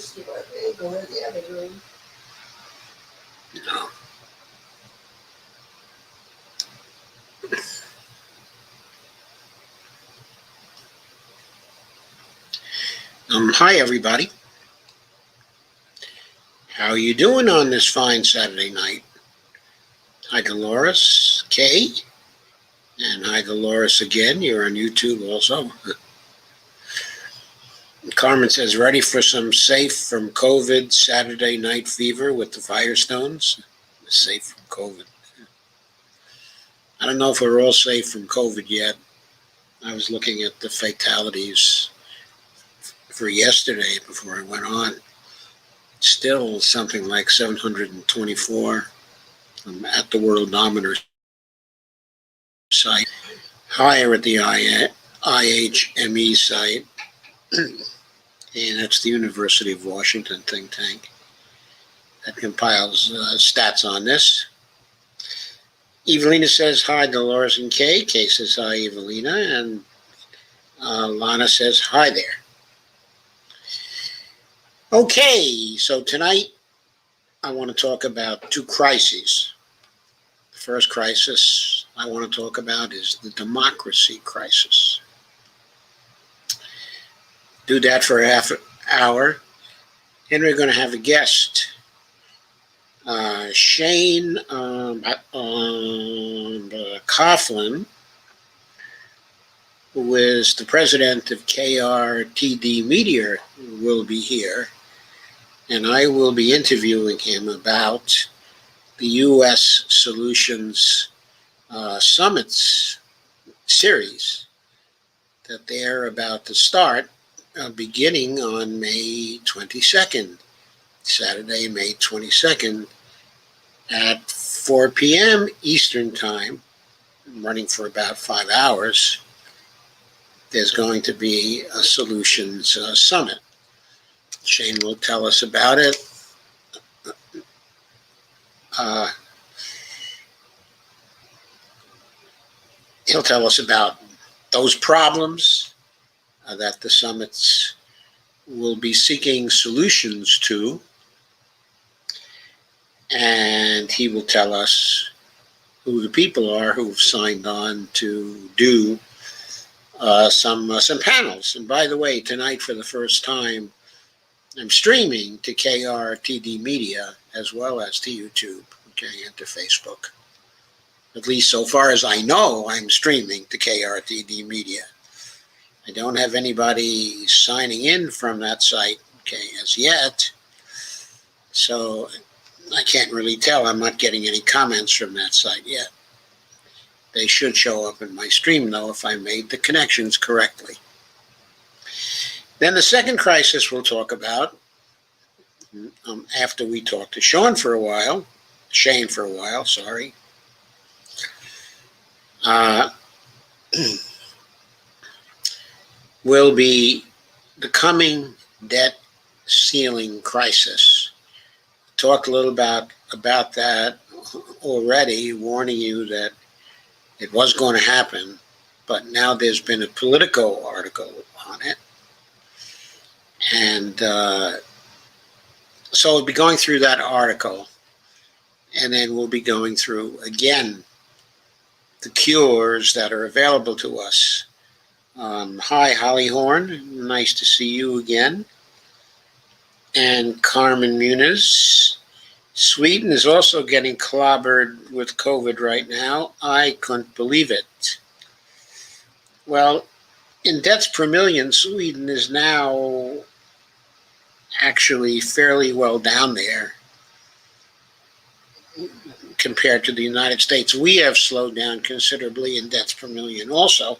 whiskey, but they go in the other room. No. Hi, everybody. How are you doing on this fine Saturday night? Hi, Dolores, Kay, and hi, Dolores again. You're on YouTube also. Carmen says, ready for some safe from COVID Saturday night fever with the Firestones? Safe from COVID. I don't know if we're all safe from COVID yet. I was looking at the fatalities for yesterday before I went on. Still something like 724 at the Worldometer site. Higher at the IHME site. And that's the University of Washington think tank that compiles stats on this. Evelina says, hi, Dolores and Kay. Kay says, hi, Evelina. And Lana says, hi there. Okay, so tonight I want to talk about two crises. The first crisis I want to talk about is the democracy crisis. Do that for a half an hour. And we're going to have a guest, Shane Coughlin, who is the president of KRTD Media, will be here. And I will be interviewing him about the U.S. Solutions Summits series that they're about to start. Beginning on May 22nd, Saturday, May 22nd, at 4 p.m. Eastern Time, running for about 5 hours. There's going to be a Solutions Summit. Shane will tell us about it. He'll tell us about those problems that the summits will be seeking solutions to, and he will tell us who the people are who've signed on to do some panels. And by the way, tonight for the first time, I'm streaming to KRTD Media as well as to YouTube, okay, and to Facebook. At least so far as I know, I'm streaming to KRTD Media. I don't have anybody signing in from that site, okay, as yet. So I can't really tell. I'm not getting any comments from that site yet. They should show up in my stream, though, if I made the connections correctly. Then the second crisis we'll talk about, after we talk to Shane for a while, will be the coming debt ceiling crisis. Talked a little about that already, warning you that it was going to happen, but now there's been a Politico article on it. And so we'll be going through that article, and then we'll be going through, again, the cures that are available to us. Hi, Holly Horn. Nice to see you again. And Carmen Muniz. Sweden is also getting clobbered with COVID right now. I couldn't believe it. Well, in deaths per million, Sweden is now actually fairly well down there compared to the United States. We have slowed down considerably in deaths per million also.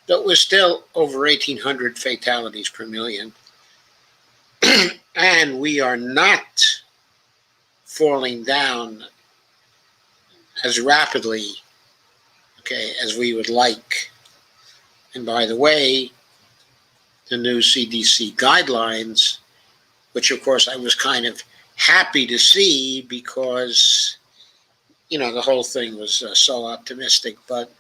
But we're still over 1,800 fatalities per million. And we are not falling down as rapidly, okay, as we would like. And by the way, the new CDC guidelines, which of course I was kind of happy to see because, you know, the whole thing was so optimistic, but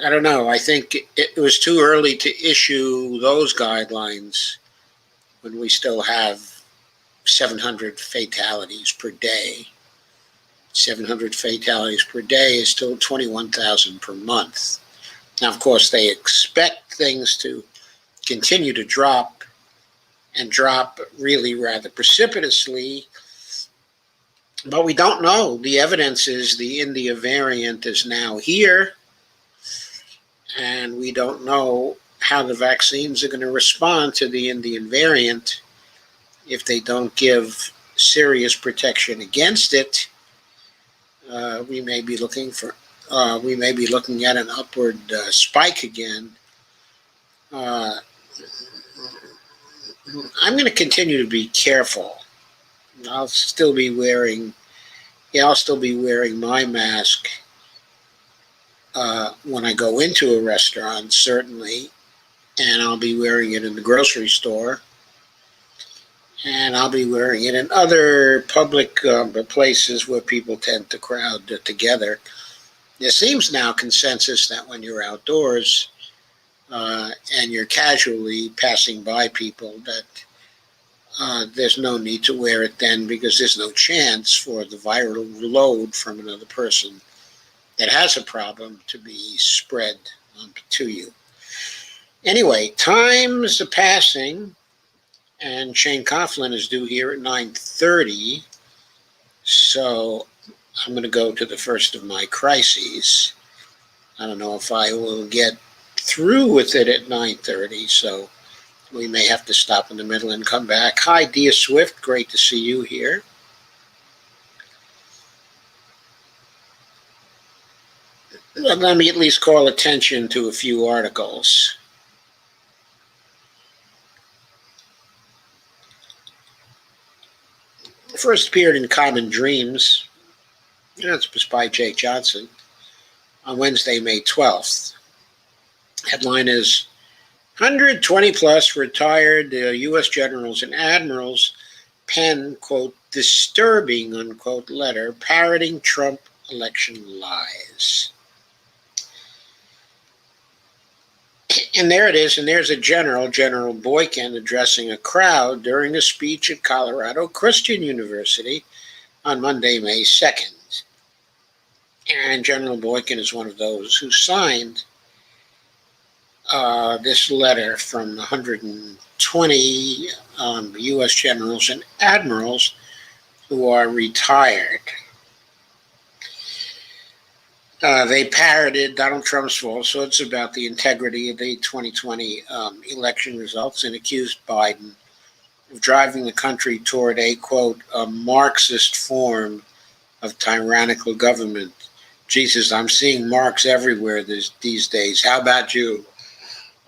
I don't know. I think it was too early to issue those guidelines when we still have 700 fatalities per day. 700 fatalities per day is still 21,000 per month. Now, of course, they expect things to continue to drop and drop really rather precipitously, but we don't know. The evidence is the India variant is now here, and we don't know how the vaccines are going to respond to the Indian variant if they don't give serious protection against it. We may be looking at an upward spike again. I'm going to continue to be careful. I'll still be wearing my mask when I go into a restaurant, certainly, and I'll be wearing it in the grocery store, and I'll be wearing it in other public places where people tend to crowd together. There seems now consensus that when you're outdoors and you're casually passing by people, that there's no need to wear it then, because there's no chance for the viral load from another person that has a problem to be spread to you. Anyway, times are passing, and Shane Coughlin is due here at 9:30, so I'm going to go to the first of my crises. I don't know if I will get through with it at 9:30, so we may have to stop in the middle and come back. Hi, Dia Swift. Great to see you here. Let me at least call attention to a few articles. First appeared in Common Dreams. That's by Jake Johnson on Wednesday, May 12th. Headline is 120 plus retired U.S. generals and admirals pen, quote, disturbing, unquote, letter parroting Trump election lies. And there it is, and there's a General Boykin, addressing a crowd during a speech at Colorado Christian University on Monday, May 2nd. And General Boykin is one of those who signed this letter from 120 U.S. generals and admirals who are retired. They parroted Donald Trump's falsehoods about the integrity of the 2020 election results and accused Biden of driving the country toward a, quote, a Marxist form of tyrannical government. Jesus, I'm seeing Marx everywhere these days. How about you?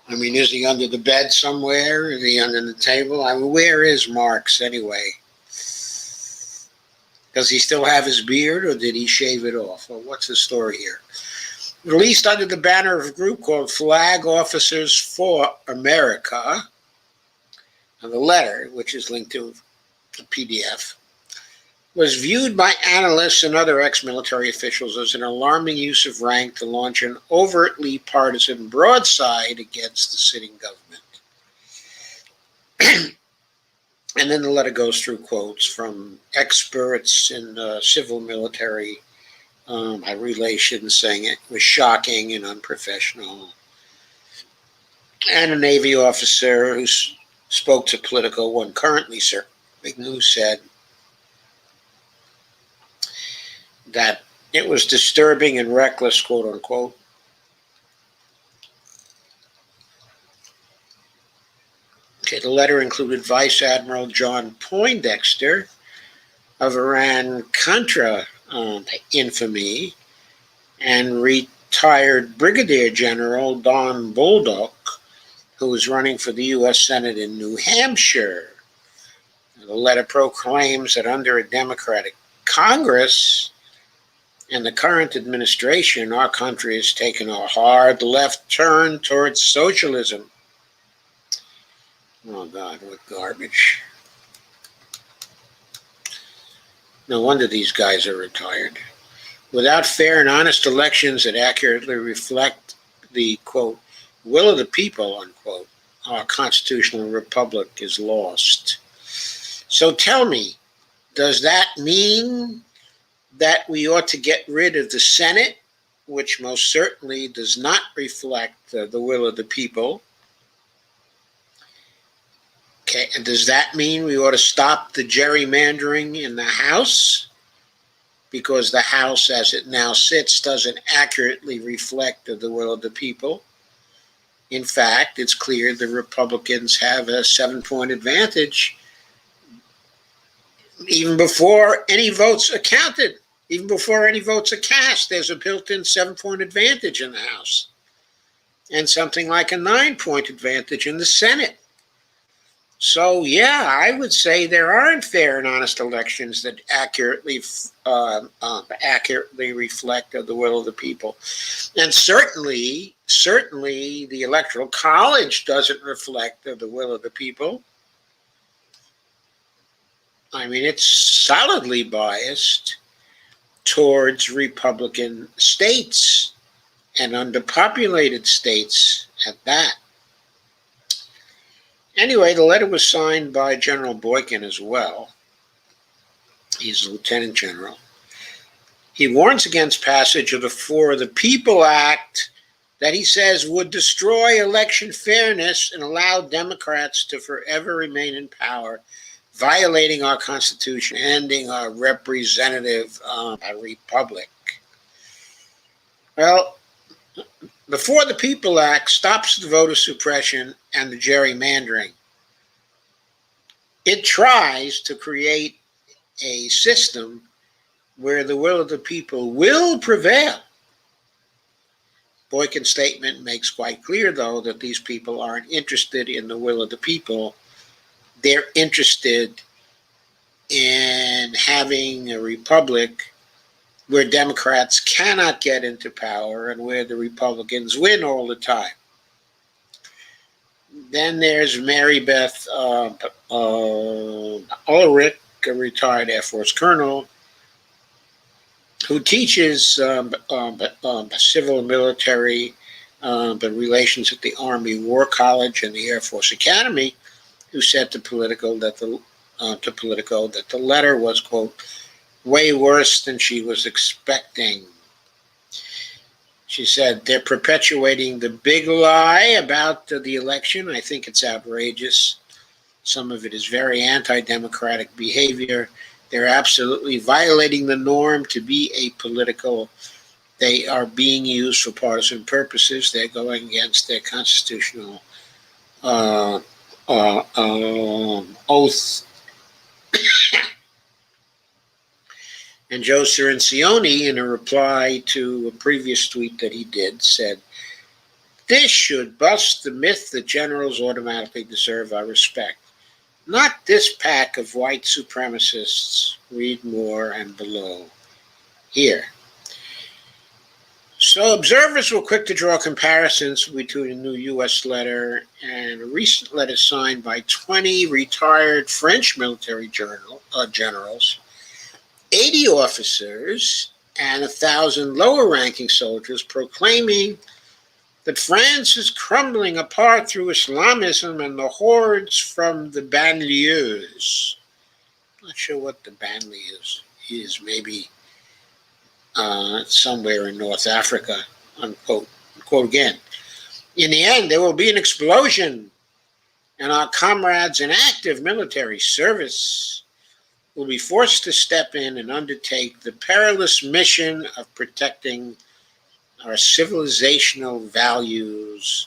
I mean, is he under the bed somewhere? Is he under the table? I mean, where is Marx anyway? Does he still have his beard, or did he shave it off? Well, what's the story here? Released under the banner of a group called Flag Officers for America, and the letter, which is linked to a PDF, was viewed by analysts and other ex-military officials as an alarming use of rank to launch an overtly partisan broadside against the sitting government. And then the letter goes through quotes from experts in civil military relations, saying it was shocking and unprofessional. And a Navy officer who spoke to Politico, one currently serving, who said that it was disturbing and reckless, quote unquote. Okay, the letter included Vice Admiral John Poindexter of Iran-Contra infamy and retired Brigadier General Don Bolduc, who was running for the U.S. Senate in New Hampshire. The letter proclaims that under a Democratic Congress and the current administration, our country has taken a hard left turn towards socialism. Oh, God, what garbage. No wonder these guys are retired. Without fair and honest elections that accurately reflect the, quote, will of the people, unquote, our constitutional republic is lost. So tell me, does that mean that we ought to get rid of the Senate, which most certainly does not reflect the will of the people? Okay, and does that mean we ought to stop the gerrymandering in the House? Because the House, as it now sits, doesn't accurately reflect the will of the people. In fact, it's clear the Republicans have a 7-point advantage even before any votes are counted. Even before any votes are cast, there's a built-in 7-point advantage in the House and something like a 9-point advantage in the Senate. So, yeah, I would say there aren't fair and honest elections that accurately reflect the will of the people. And certainly, the Electoral College doesn't reflect the will of the people. I mean, it's solidly biased towards Republican states and underpopulated states at that. Anyway, the letter was signed by General Boykin as well. He's a lieutenant general. He warns against passage of the For the People Act that he says would destroy election fairness and allow Democrats to forever remain in power, violating our Constitution, ending our representative republic. Well, the For the People Act stops the voter suppression and the gerrymandering. It tries to create a system where the will of the people will prevail. Boykin's statement makes quite clear, though, that these people aren't interested in the will of the people. They're interested in having a republic where Democrats cannot get into power and where the Republicans win all the time. Then there's Mary Beth Ulrich, a retired Air Force colonel, who teaches civil and military relations at the Army War College and the Air Force Academy, who said to Politico that the letter was, quote, way worse than she was expecting. She said, they're perpetuating the big lie about the election. I think it's outrageous. Some of it is very anti-democratic behavior. They're absolutely violating the norm to be apolitical. They are being used for partisan purposes. They're going against their constitutional oath. And Joe Cirincione, in a reply to a previous tweet that he did, said, this should bust the myth that generals automatically deserve our respect. Not this pack of white supremacists. Read more and below here. So observers were quick to draw comparisons between a new U.S. letter and a recent letter signed by 20 retired French military generals, 80 officers, and 1,000 lower-ranking soldiers proclaiming that France is crumbling apart through Islamism and the hordes from the banlieues. Not sure what the banlieues is. Maybe somewhere in North Africa, unquote. Quote again. In the end, there will be an explosion, and our comrades in active military service will be forced to step in and undertake the perilous mission of protecting our civilizational values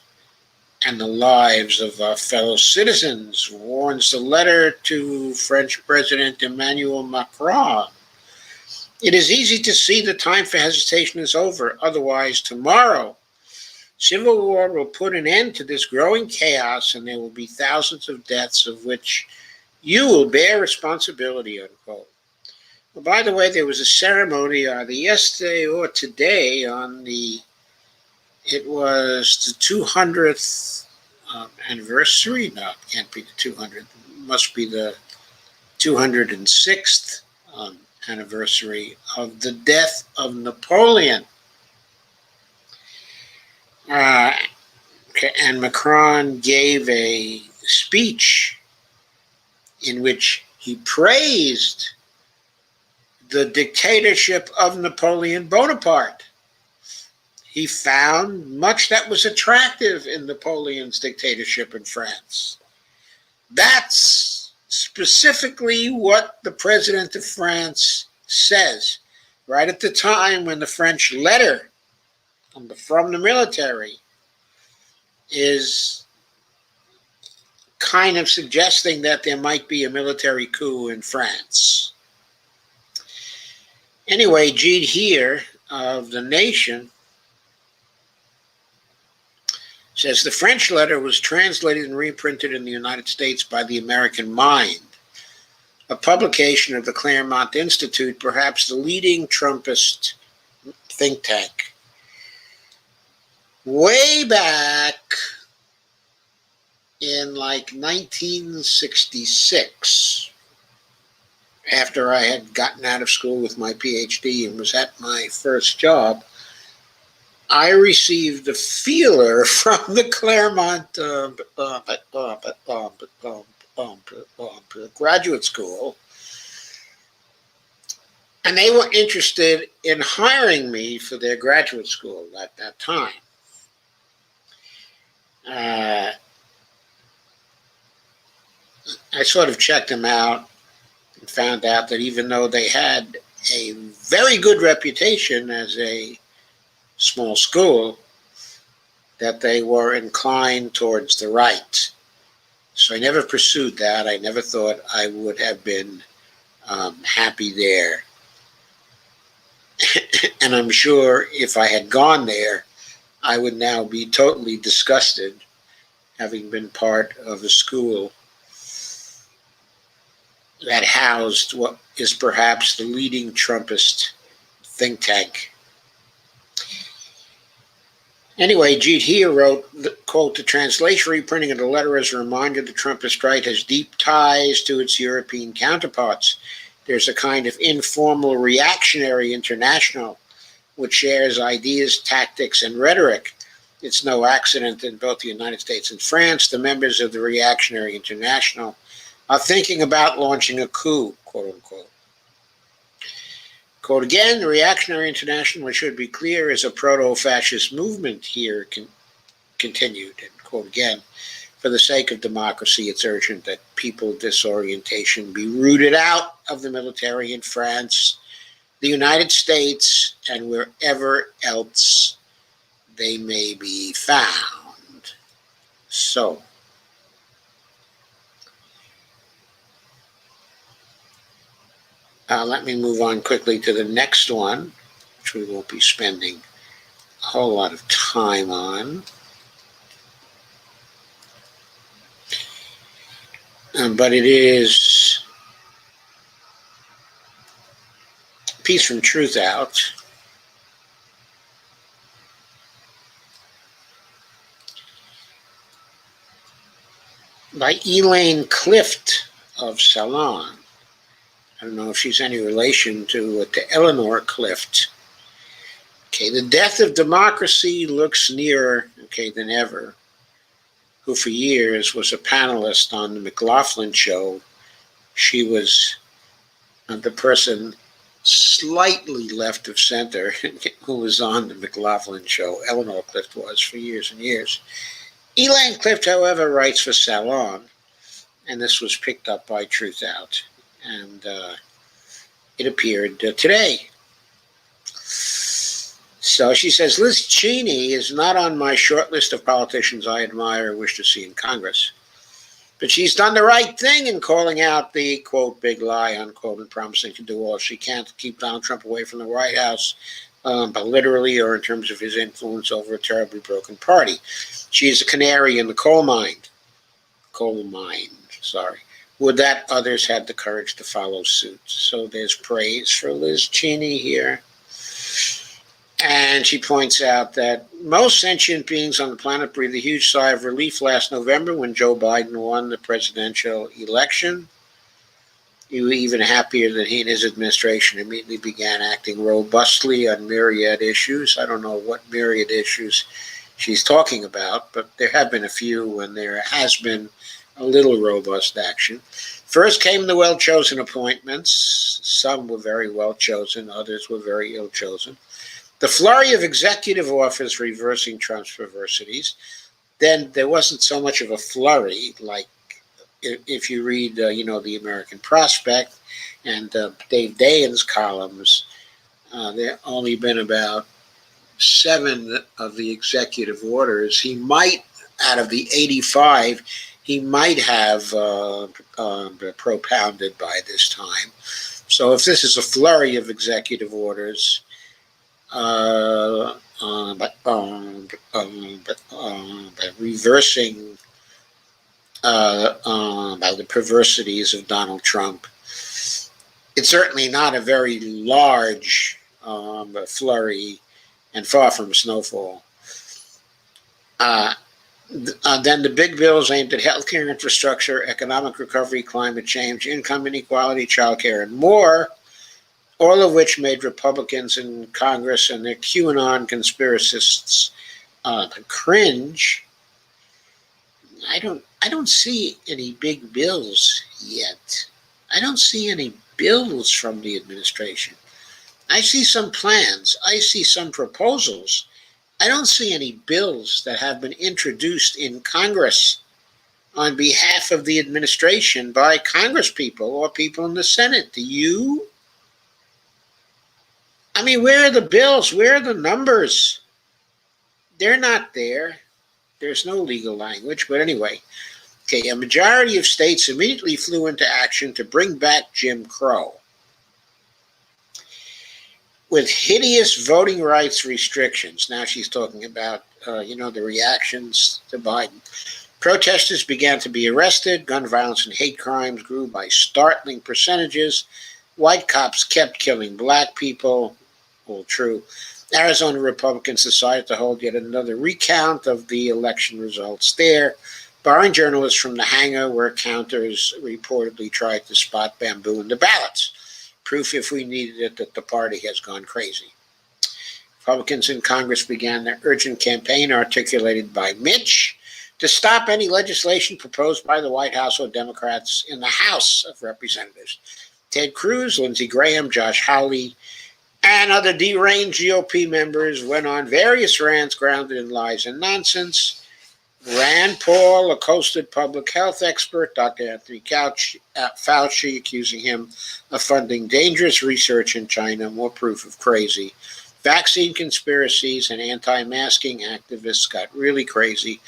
and the lives of our fellow citizens, warns the letter to French President Emmanuel Macron. It is easy to see the time for hesitation is over. Otherwise, tomorrow, civil war will put an end to this growing chaos, and there will be thousands of deaths of which you will bear responsibility, unquote. Well, by the way, there was a ceremony either yesterday or today it was the 200th anniversary. No, it can't be the 200th. It must be the 206th anniversary of the death of Napoleon. And Macron gave a speech in which he praised the dictatorship of Napoleon Bonaparte. He found much that was attractive in Napoleon's dictatorship in France. That's specifically what the president of France says, right at the time when the French letter from the military is kind of suggesting that there might be a military coup in France. Anyway, Jeet Heer of The Nation says the French letter was translated and reprinted in the United States by the American Mind, a publication of the Claremont Institute, perhaps the leading Trumpist think tank. Way back in like 1966, after I had gotten out of school with my PhD and was at my first job, I received a feeler from the Claremont graduate school, and they were interested in hiring me for their graduate school at that time. I sort of checked them out and found out that even though they had a very good reputation as a small school, that they were inclined towards the right. So I never pursued that. I never thought I would have been happy there. And I'm sure if I had gone there, I would now be totally disgusted, having been part of a school that housed what is perhaps the leading Trumpist think tank. Anyway, Jeet Heer wrote, quote, the translation reprinting of the letter as a reminder the Trumpist right has deep ties to its European counterparts. There's a kind of informal reactionary international which shares ideas, tactics, and rhetoric. It's no accident in both the United States and France, the members of the reactionary international are thinking about launching a coup, quote unquote. Quote again, the reactionary international, which should be clear, is a proto-fascist movement here, continued, and quote again, for the sake of democracy, it's urgent that people disorientation be rooted out of the military in France, the United States, and wherever else they may be found. So, let me move on quickly to the next one, which we won't be spending a whole lot of time on. But it is a piece from Truth Out. By Elaine Clift of Salon. I don't know if she's any relation to Eleanor Clift. Okay, the death of democracy looks nearer, than ever, who for years was a panelist on the McLaughlin show. She was the person slightly left of center who was on the McLaughlin show. Eleanor Clift was for years and years. Elaine Clift, however, writes for Salon, and this was picked up by Truth Out. And it appeared today. So she says, Liz Cheney is not on my short list of politicians I admire or wish to see in Congress. But she's done the right thing in calling out the, quote, big lie, unquote, and promising to do all she can to keep Donald Trump away from the White House, but literally or in terms of his influence over a terribly broken party. She is a canary in the coal mine. Would that others had the courage to follow suit. So there's praise for Liz Cheney here. And she points out that most sentient beings on the planet breathed a huge sigh of relief last November when Joe Biden won the presidential election. You were even happier that he and his administration immediately began acting robustly on myriad issues. I don't know what myriad issues she's talking about, but there have been a few when there has been a little robust action. First came the well-chosen appointments. Some were very well chosen, others were very ill-chosen. The flurry of executive orders reversing Trump's perversities. Then there wasn't so much of a flurry, like if you read, the American Prospect and Dave Dayen's columns, there have only been about 7 of the executive orders. He might, out of the 85, he might have propounded by this time. So if this is a flurry of executive orders, but reversing the perversities of Donald Trump, it's certainly not a very large flurry and far from snowfall. Then the big bills aimed at healthcare infrastructure, economic recovery, climate change, income inequality, childcare, and more, all of which made Republicans in Congress and their QAnon conspiracists cringe. I don't see any big bills yet. I don't see any bills from the administration. I see some plans. I see some proposals. I don't see any bills that have been introduced in Congress on behalf of the administration by Congresspeople or people in the Senate. Do you? I mean, where are the bills? Where are the numbers? They're not there. There's no legal language. But anyway, okay, a majority of states immediately flew into action to bring back Jim Crow, with hideous voting rights restrictions. Now she's talking about, the reactions to Biden. Protesters began to be arrested. Gun violence and hate crimes grew by startling percentages. White cops kept killing black people. All true. Arizona Republicans decided to hold yet another recount of the election results there, barring journalists from the hangar where counters reportedly tried to spot bamboo in the ballots. Proof, if we needed it, that the party has gone crazy. Republicans in Congress began their urgent campaign, articulated by Mitch, to stop any legislation proposed by the White House or Democrats in the House of Representatives. Ted Cruz, Lindsey Graham, Josh Hawley, and other deranged GOP members went on various rants grounded in lies and nonsense. Rand Paul accosted public health expert Dr. Anthony Fauci, accusing him of funding dangerous research in China, more proof of crazy. Vaccine conspiracies and anti-masking activists got really crazy.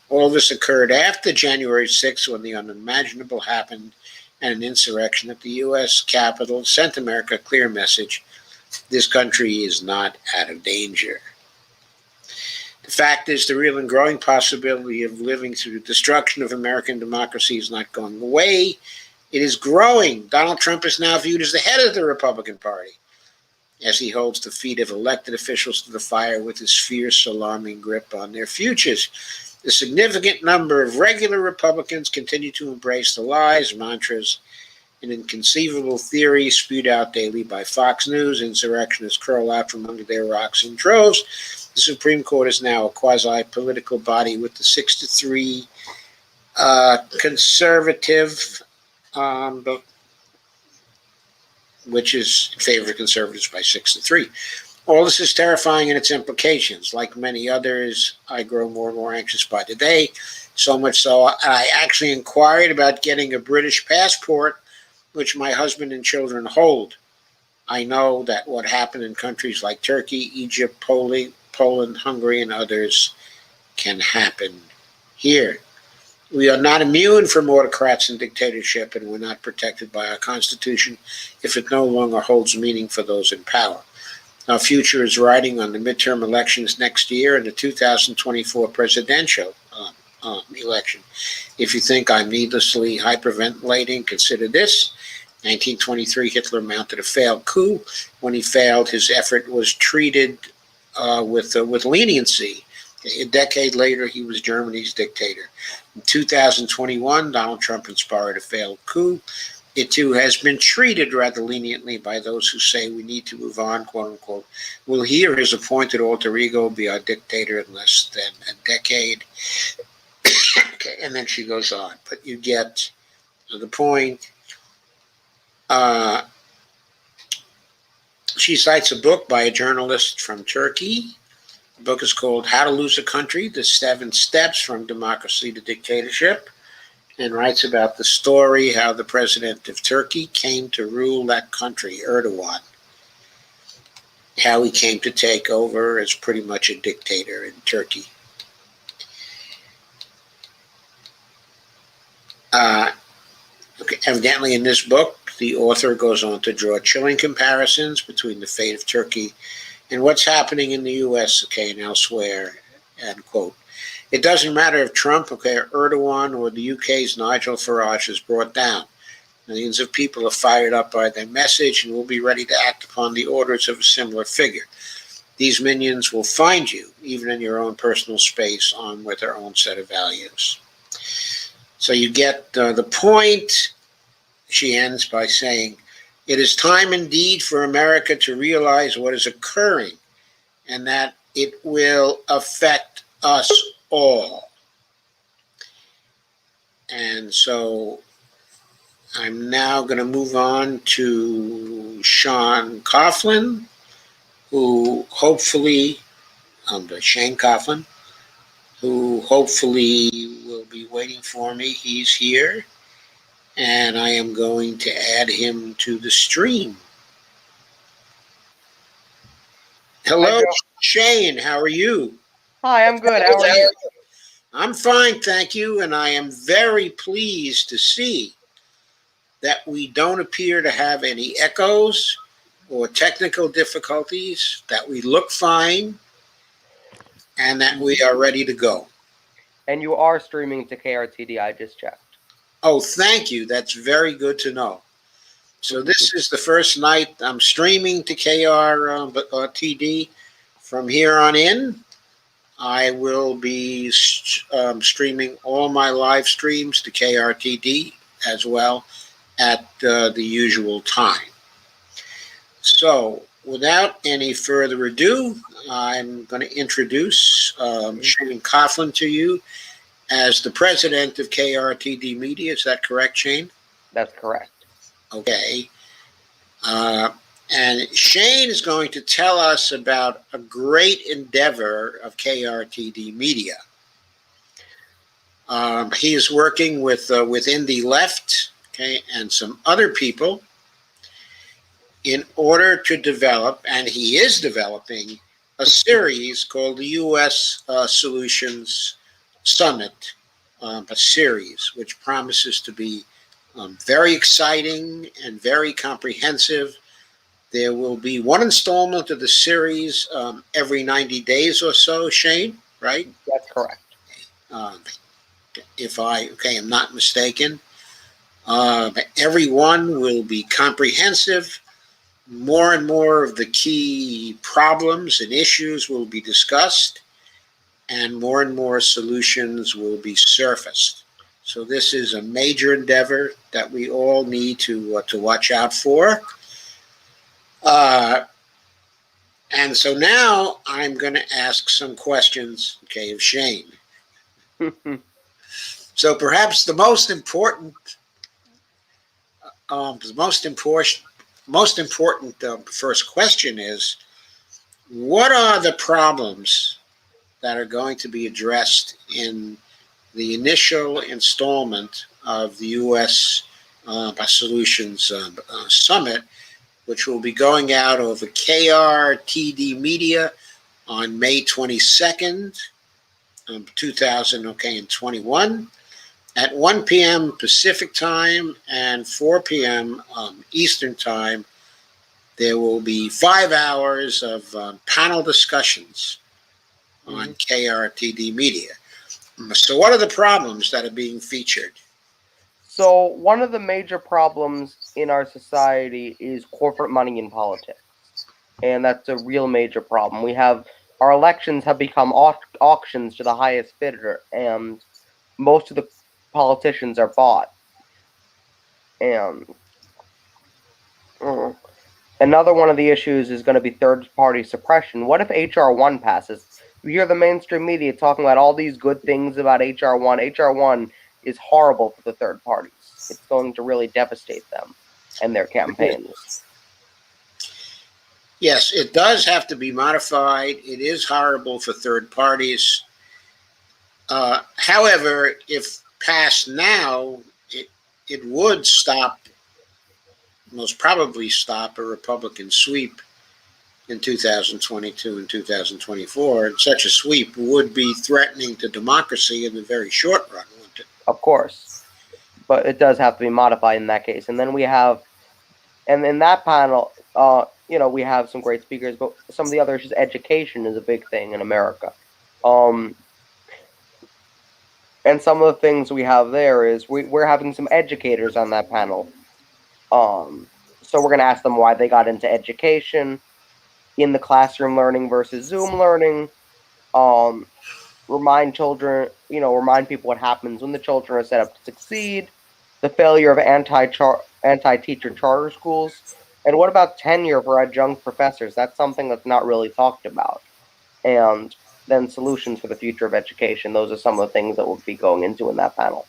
All this occurred after January 6th, when the unimaginable happened and an insurrection at the U.S. Capitol sent America a clear message: this country is not out of danger. The fact is, the real and growing possibility of living through the destruction of American democracy is not going away. It is growing. Donald Trump is now viewed as the head of the Republican Party, as he holds the feet of elected officials to the fire with his fierce, alarming grip on their futures. A significant number of regular Republicans continue to embrace the lies, mantras, and inconceivable theories spewed out daily by Fox News. Insurrectionists curl out from under their rocks in droves. The Supreme Court is now a quasi-political body with the 6-3 conservative, which is in favor of conservatives by 6-3. All this is terrifying in its implications. Like many others, I grow more and more anxious by the day, so much so I actually inquired about getting a British passport, which my husband and children hold. I know that what happened in countries like Turkey, Egypt, Poland, Hungary, and others can happen here. We are not immune from autocrats and dictatorship, and we're not protected by our Constitution if it no longer holds meaning for those in power. Our future is riding on the midterm elections next year and the 2024 presidential election. If you think I'm needlessly hyperventilating, consider this. 1923, Hitler mounted a failed coup. When he failed, his effort was treated with leniency. A decade later, he was Germany's dictator. In 2021, Donald Trump inspired a failed coup. it too has been treated rather leniently by those who say we need to move on, quote unquote. Will he or his appointed alter ego be our dictator in less than a decade? Okay, and then she goes on, but you get the point. She cites a book by a journalist from Turkey. The book is called How to Lose a Country, The 7 Steps from Democracy to Dictatorship, and writes about the story how the president of Turkey came to rule that country, Erdogan, how he came to take over as pretty much a dictator in Turkey. Evidently in this book, the author goes on to draw chilling comparisons between the fate of Turkey and what's happening in the U.S., okay, and elsewhere, and quote, it doesn't matter if Trump, okay, or Erdogan, or the UK's Nigel Farage is brought down. Millions of people are fired up by their message and will be ready to act upon the orders of a similar figure. These minions will find you, even in your own personal space, armed with their own set of values. So you get the point. She ends by saying, it is time indeed for America to realize what is occurring and that it will affect us all. And so I'm now going to move on to Sean Coughlin, who hopefully, Shane Coughlin, who hopefully will be waiting for me. He's here, and I am going to add him to the stream. Hello, Shane. How are you? Hi, I'm good. How are you? I'm fine, thank you, and I am very pleased to see that we don't appear to have any echoes or technical difficulties, that we look fine, and that we are ready to go. And you are streaming to KRTD, I just checked. Oh, thank you. That's very good to know. So this is the first night I'm streaming to KRTD. From here on in, I will be streaming all my live streams to KRTD as well at the usual time. So without any further ado, I'm going to introduce Shane Coughlin to you as the president of KRTD Media. Is that correct, Shane? That's correct. Okay. And Shane is going to tell us about a great endeavor of KRTD Media. He is working with within the left, okay, and some other people in order to develop, and he is developing, a series called the U.S. Solutions Summit, a series which promises to be very exciting and very comprehensive. There will be one installment of the series every 90 days or so, Shane, right? That's correct. If I am not mistaken. Every one will be comprehensive. More and more of the key problems and issues will be discussed, and more solutions will be surfaced. So this is a major endeavor that we all need to watch out for. And so now I'm going to ask some questions, okay, of Shane. So perhaps the most important first question is, what are the problems that are going to be addressed in the initial installment of the U.S. Solutions Summit, which will be going out over KRTD Media on May 22nd, 2021, at 1 p.m. Pacific time and 4 p.m. Eastern time. There will be 5 hours of panel discussions on KRTD Media. So what are the problems that are being featured? So one of the major problems in our society is corporate money in politics. And that's a real major problem. Our elections have become auctions to the highest bidder, and most of the politicians are bought. And Mm. Another one of the issues is going to be third-party suppression. What if H.R. 1 passes? You hear the mainstream media talking about all these good things about H.R. 1. H.R. 1 is horrible for the third parties. It's going to really devastate them and their campaigns. Yes, it does have to be modified. It is horrible for third parties. However, if passed now, it would most probably stop a Republican sweep in 2022 and 2024. And such a sweep would be threatening to democracy in the very short run, wouldn't it? Of course. But it does have to be modified in that case. And then we have, and in that panel, we have some great speakers, but some of the other issues, education is a big thing in America. And some of the things we have there is we're having some educators on that panel. So we're going to ask them why they got into education, in the classroom learning versus Zoom learning. Remind people what happens when the children are set up to succeed, the failure of anti-teacher charter schools, and what about tenure for adjunct professors? That's something that's not really talked about. And then solutions for the future of education. Those are some of the things that we'll be going into in that panel.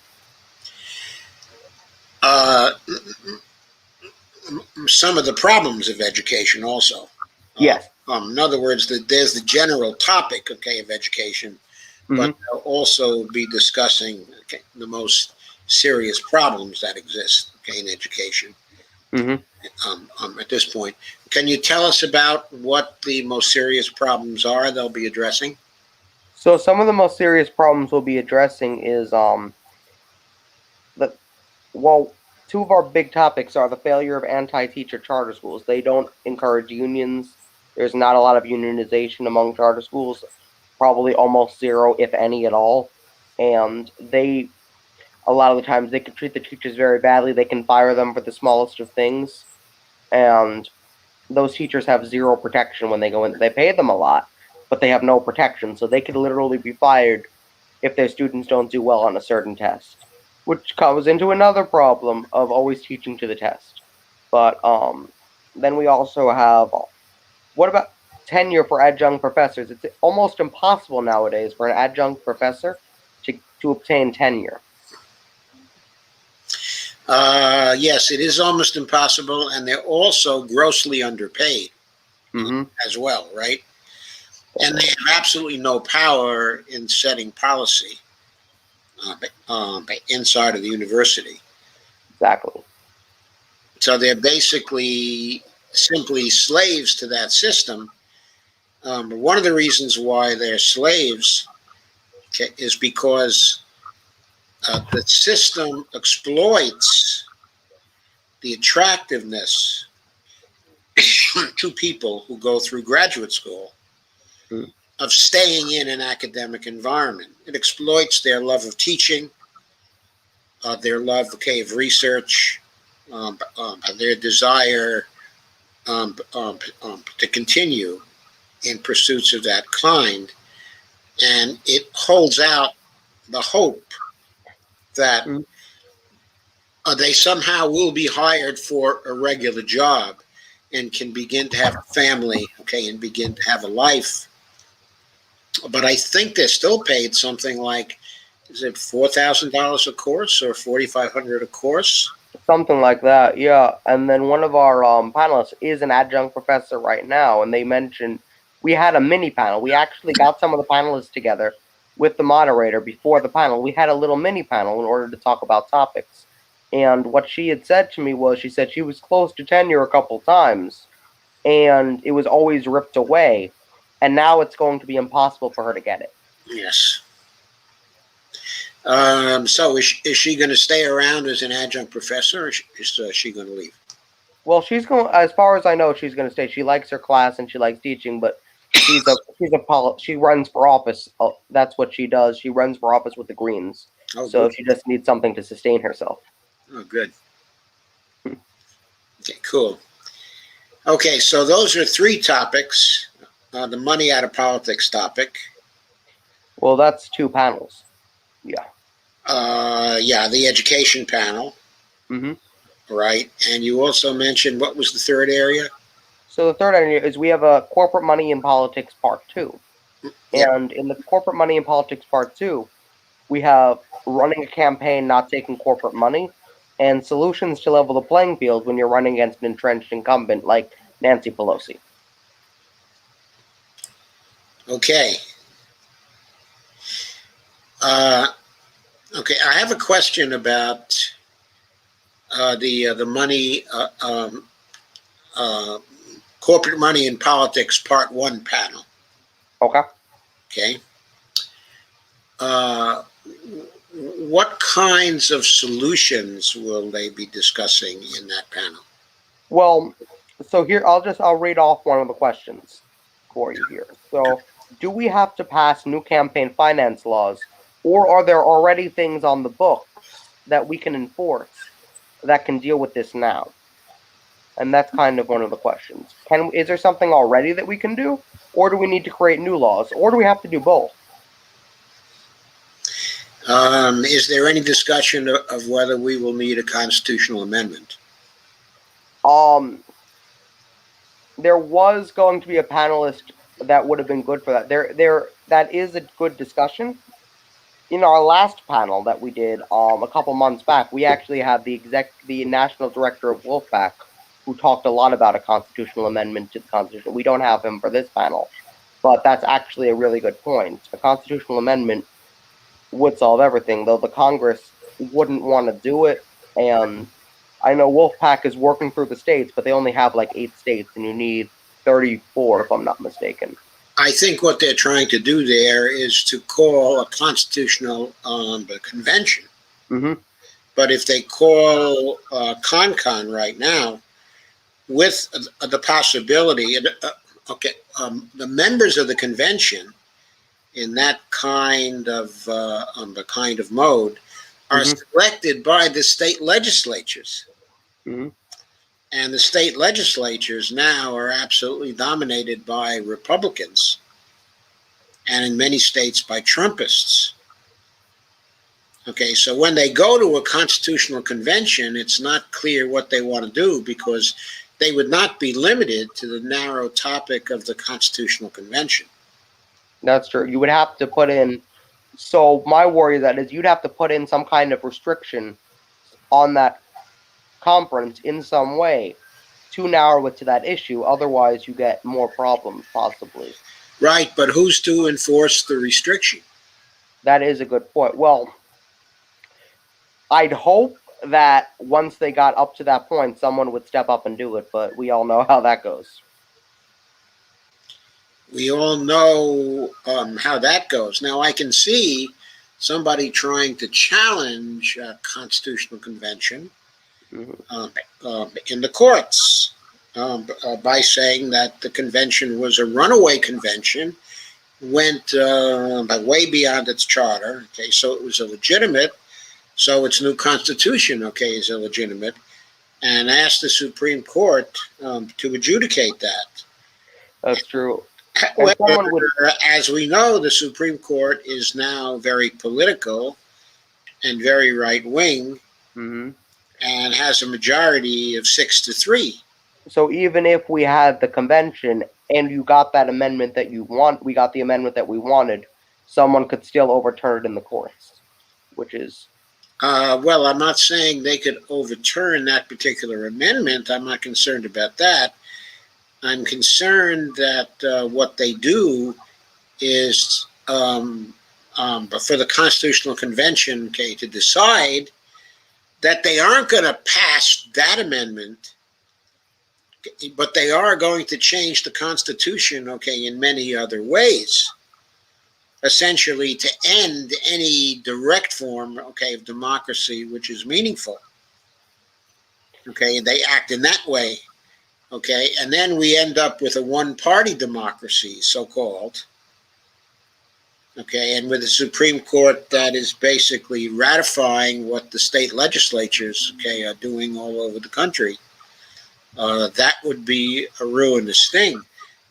Some of the problems of education also. Yes. In other words, there's the general topic, of education, but they'll also be discussing the most serious problems that exist in education. At this point, can you tell us about what the most serious problems are they'll be addressing? So some of the most serious problems we'll be addressing is two of our big topics are the failure of anti-teacher charter schools. They don't encourage unions. There's not a lot of unionization among charter schools, probably almost zero, if any at all. And a lot of the times, they can treat the teachers very badly. They can fire them for the smallest of things. And those teachers have zero protection when they go in. They pay them a lot, but they have no protection. So they could literally be fired if their students don't do well on a certain test, which comes into another problem of always teaching to the test. But then we also have, what about tenure for adjunct professors? It's almost impossible nowadays for an adjunct professor to obtain tenure. Yes, it is almost impossible, and they're also grossly underpaid as well, right? And they have absolutely no power in setting policy inside of the university. Exactly. So they're basically simply slaves to that system. One of the reasons why they're slaves is because the system exploits the attractiveness to people who go through graduate school of staying in an academic environment. It exploits their love of teaching, their love of research, their desire to continue in pursuits of that kind. And it holds out the hope that they somehow will be hired for a regular job and can begin to have a family, and begin to have a life. But I think they're still paid something like, is it $4,000 a course or $4,500 a course? Something like that, yeah. And then one of our panelists is an adjunct professor right now, and they mentioned we had a mini panel. We actually got some of the panelists together with the moderator before the panel. We had a little mini panel in order to talk about topics. And what she had said to me was, she said she was close to tenure a couple times, and it was always ripped away. And now it's going to be impossible for her to get it. Yes. So is she going to stay around as an adjunct professor, or is she going to leave? Well, she's going. As far as I know, she's going to stay. She likes her class and she likes teaching, but she runs for office. That's what she does. She runs for office with the Greens. So good. She just needs something to sustain herself. Oh, good. Okay, cool. Okay, so those are three topics. The money out of politics topic. Well, that's two panels. Yeah. The education panel. right? And you also mentioned, what was the third area? So the third area is we have a corporate money in politics part 2. Yep. And in the corporate money in politics part 2, we have running a campaign not taking corporate money and solutions to level the playing field when you're running against an entrenched incumbent like Nancy Pelosi. Okay. Okay, I have a question about the money, corporate money in politics, part 1 panel. Okay. Okay. What kinds of solutions will they be discussing in that panel? Well, so here I'll read off one of the questions for you here. So, do we have to pass new campaign finance laws, or are there already things on the books that we can enforce that can deal with this now? And that's kind of one of the questions. Is there something already that we can do, or do we need to create new laws, or do we have to do both? Is there any discussion of whether we will need a constitutional amendment? There was going to be a panelist that would have been good for that. That is a good discussion. In our last panel that we did a couple months back, we actually had the national director of Wolfpack, who talked a lot about a constitutional amendment to the Constitution. We don't have him for this panel, but that's actually a really good point. A constitutional amendment would solve everything, though the Congress wouldn't want to do it. And I know Wolfpack is working through the states, but they only have like 8 states, and you need 34, if I'm not mistaken. I think what they're trying to do there is to call a constitutional convention. Mm-hmm. But if they call CONCON right now, with the possibility, the members of the convention in that kind of mode are selected by the state legislatures. Mm-hmm. And the state legislatures now are absolutely dominated by Republicans, and in many states by Trumpists. Okay, so when they go to a constitutional convention, it's not clear what they want to do, because they would not be limited to the narrow topic of the constitutional convention. That's true. You would have to put in. So my worry that is you'd have to put in some kind of restriction on that conference in some way to narrow it to that issue. Otherwise, you get more problems possibly. Right, but who's to enforce the restriction? That is a good point. Well, I'd hope that once they got up to that point, someone would step up and do it, but we all know how that goes. We all know how that goes. Now, I can see somebody trying to challenge a constitutional convention in the courts by saying that the convention was a runaway convention, went way beyond its charter. Okay, so it was illegitimate. So its new constitution, is illegitimate, and asked the Supreme Court to adjudicate that. That's true. However, as we know, the Supreme Court is now very political and very right-wing, and has a majority of 6-3. So even if we had the convention and you got that amendment that you want, we got the amendment that we wanted, someone could still overturn it in the courts, which is... well, I'm not saying they could overturn that particular amendment. I'm not concerned about that. I'm concerned that what they do is for the Constitutional Convention, to decide that they aren't going to pass that amendment, but they are going to change the Constitution, in many other ways, essentially to end any direct form, of democracy which is meaningful. They act in that way. And then we end up with a one-party democracy, so-called. And with a Supreme Court that is basically ratifying what the state legislatures, are doing all over the country. That would be a ruinous thing.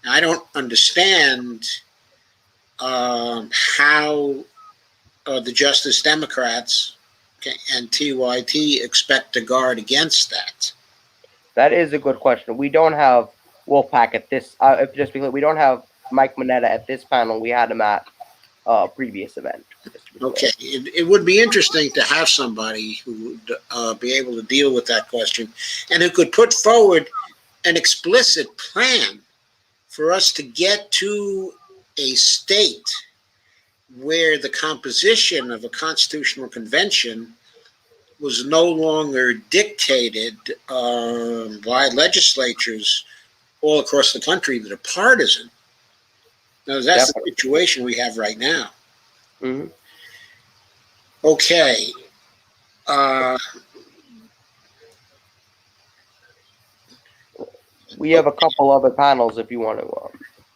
I don't understand how the Justice Democrats Okay, and TYT expect to guard against that? That is a good question. We don't have Wolfpack at this. If just because we don't have Mike Mineta at this panel, we had him at previous event. Okay, it would be interesting to have somebody who would be able to deal with that question and who could put forward an explicit plan for us to get to a state where the composition of a constitutional convention was no longer dictated by legislatures all across the country that are partisan. Now, that's the situation we have right now. Mm-hmm. Okay. We have a couple other panels if you want to go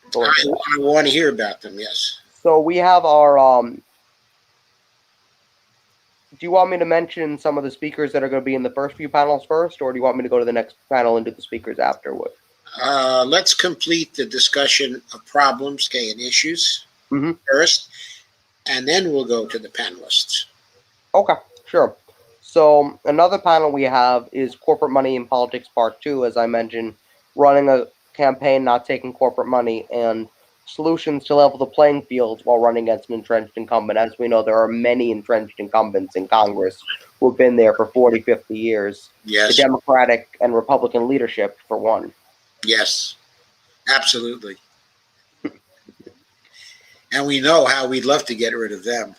into that. I want to hear about them, yes. So we have our do you want me to mention some of the speakers that are going to be in the first few panels first, or do you want me to go to the next panel and do the speakers afterward? Let's complete the discussion of problems, and issues first, and then we'll go to the panelists. Okay, sure. So another panel we have is Corporate Money in Politics Part 2, as I mentioned, running a campaign not taking corporate money and solutions to level the playing field while running against an entrenched incumbent. As we know, there are many entrenched incumbents in Congress who have been there for 40, 50 years. Yes. The Democratic and Republican leadership, for one. Yes, absolutely. And we know how we'd love to get rid of them.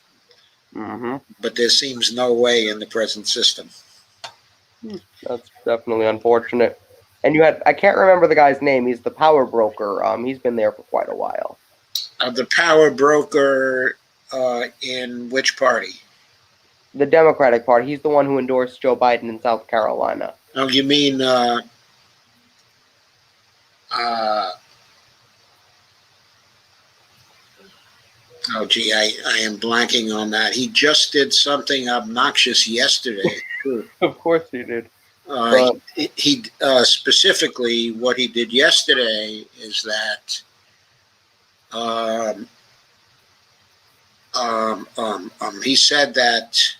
But there seems no way in the present system. That's definitely unfortunate. And you had, I can't remember the guy's name. He's the power broker. He's been there for quite a while. The power broker in which party? The Democratic Party. He's the one who endorsed Joe Biden in South Carolina. Oh, you mean oh, gee, I am blanking on that. He just did something obnoxious yesterday. Of course he did. He specifically, what he did yesterday is that he said that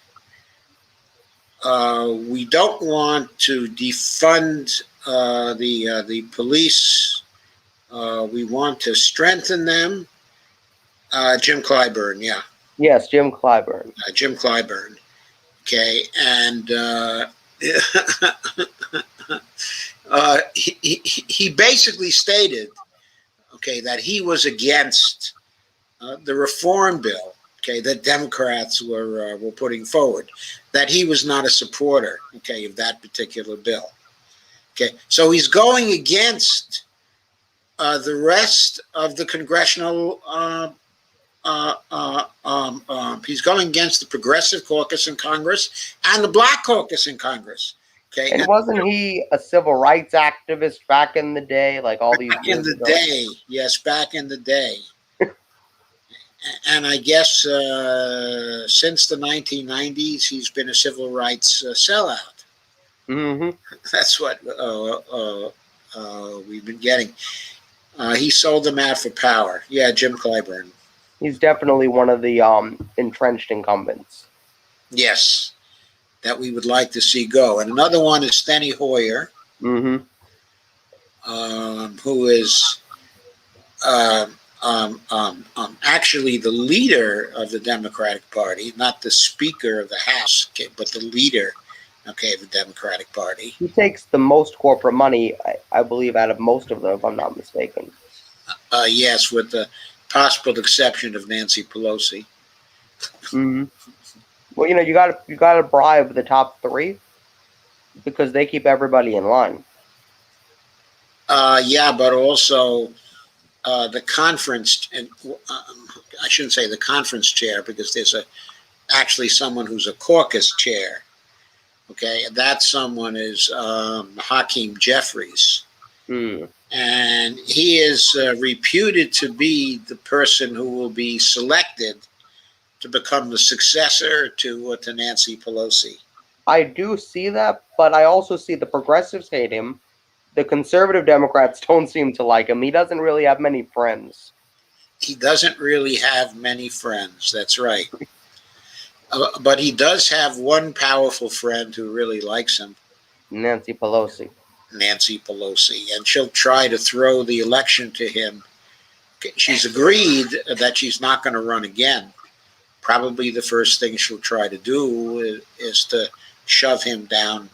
we don't want to defund the police. We want to strengthen them. Jim Clyburn, yeah. Yes, Jim Clyburn. Jim Clyburn. Okay, and he basically stated, okay, that he was against the reform bill, okay, that Democrats were putting forward, that he was not a supporter, okay, of that particular bill. Okay, so he's going against the rest of the congressional. He's going against the Progressive Caucus in Congress and the Black Caucus in Congress. Okay, and wasn't he a civil rights activist back in the day, like all these back years in the ago? day? Yes, back in the day. And I guess since the 1990s, he's been a civil rights sellout. That's what we've been getting. He sold them out for power. Yeah, Jim Clyburn. He's definitely one of the entrenched incumbents. Yes, that we would like to see go. And another one is Steny Hoyer, who is actually the leader of the Democratic Party, not the Speaker of the House, okay, but the leader, okay, of the Democratic Party. He takes the most corporate money, I believe, out of most of them, if I'm not mistaken. Yes, with the possible exception of Nancy Pelosi. Well, you know, you gotta bribe the top three because they keep everybody in line. Yeah, but also the conference, and I shouldn't say the conference chair because there's actually someone who's a caucus chair. Okay, that someone is Hakeem Jeffries. And he is reputed to be the person who will be selected to become the successor to Nancy Pelosi. I do see that, but I also see the progressives hate him. The conservative Democrats don't seem to like him. He doesn't really have many friends. He doesn't really have many friends. That's right. But he does have one powerful friend who really likes him, Nancy Pelosi. Nancy Pelosi, and she'll try to throw the election to him. She's agreed that she's not going to run again. Probably the first thing she'll try to do is to shove him down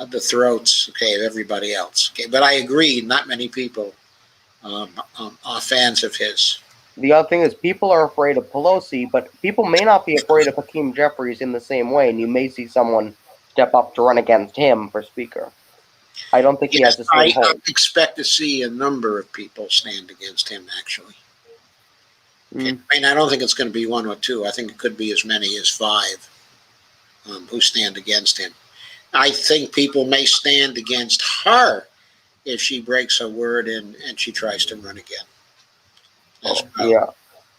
the throats, okay, of everybody else. Okay, but I agree, not many people are fans of his. The other thing is people are afraid of Pelosi, but people may not be afraid of Hakeem Jeffries in the same way, and you may see someone step up to run against him for Speaker. I don't think he has the same I hold. expect to see a number of people stand against him, actually. Mm. I mean, I don't think it's going to be one or two. I think it could be as many as 5 who stand against him. I think people may stand against her if she breaks her word and she tries to run again. Yeah,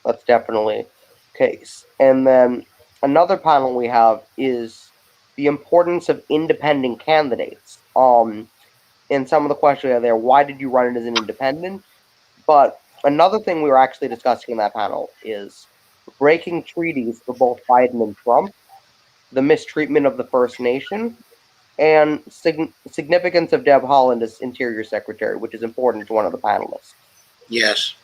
that's definitely the case. And then another panel we have is the importance of independent candidates. And some of the questions are there, why did you run it as an independent? But another thing we were actually discussing in that panel is breaking treaties for both Biden and Trump, the mistreatment of the First Nation, and significance of Deb Haaland as Interior Secretary, which is important to one of the panelists. Yes.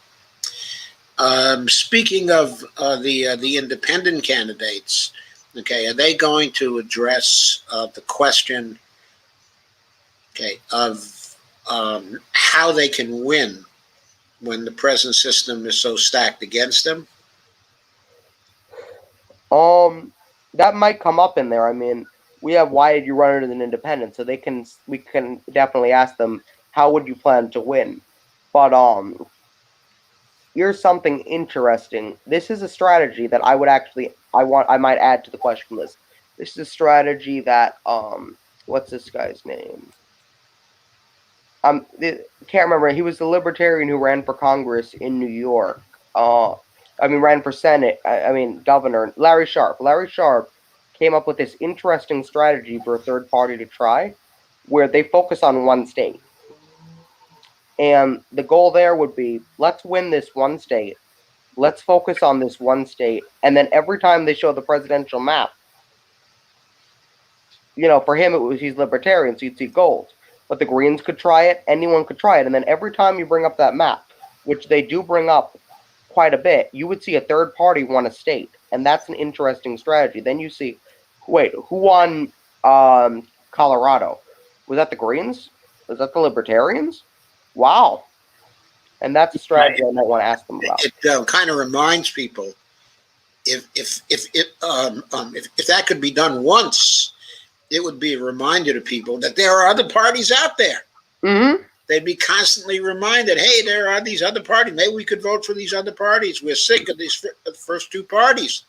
Speaking of the independent candidates, okay, are they going to address the question, okay, of how they can win when the present system is so stacked against them? That might come up in there. I mean, we have why did you run it as an independent, so we can definitely ask them how would you plan to win. But here's something interesting. This is a strategy that I might add to the question list. This is a strategy that what's this guy's name? Can't remember. He was the libertarian who ran for Congress in New York. Ran for Senate. Governor Larry Sharpe. Larry Sharpe came up with this interesting strategy for a third party to try, where they focus on one state. And the goal there would be, let's win this one state. Let's focus on this one state. And then every time they show the presidential map, for him, he's libertarian, so you'd see gold. But the Greens could try it, anyone could try it. And then every time you bring up that map, which they do bring up quite a bit, you would see a third party won a state. And that's an interesting strategy. Then you see, wait, who won Colorado? Was that the Greens? Was that the Libertarians? Wow. And that's a strategy I might want to ask them about. It kind of reminds people, if that could be done once, it would be a reminder to people that there are other parties out there. Mm-hmm. They'd be constantly reminded, hey, there are these other parties. Maybe we could vote for these other parties. We're sick of these first 2 parties.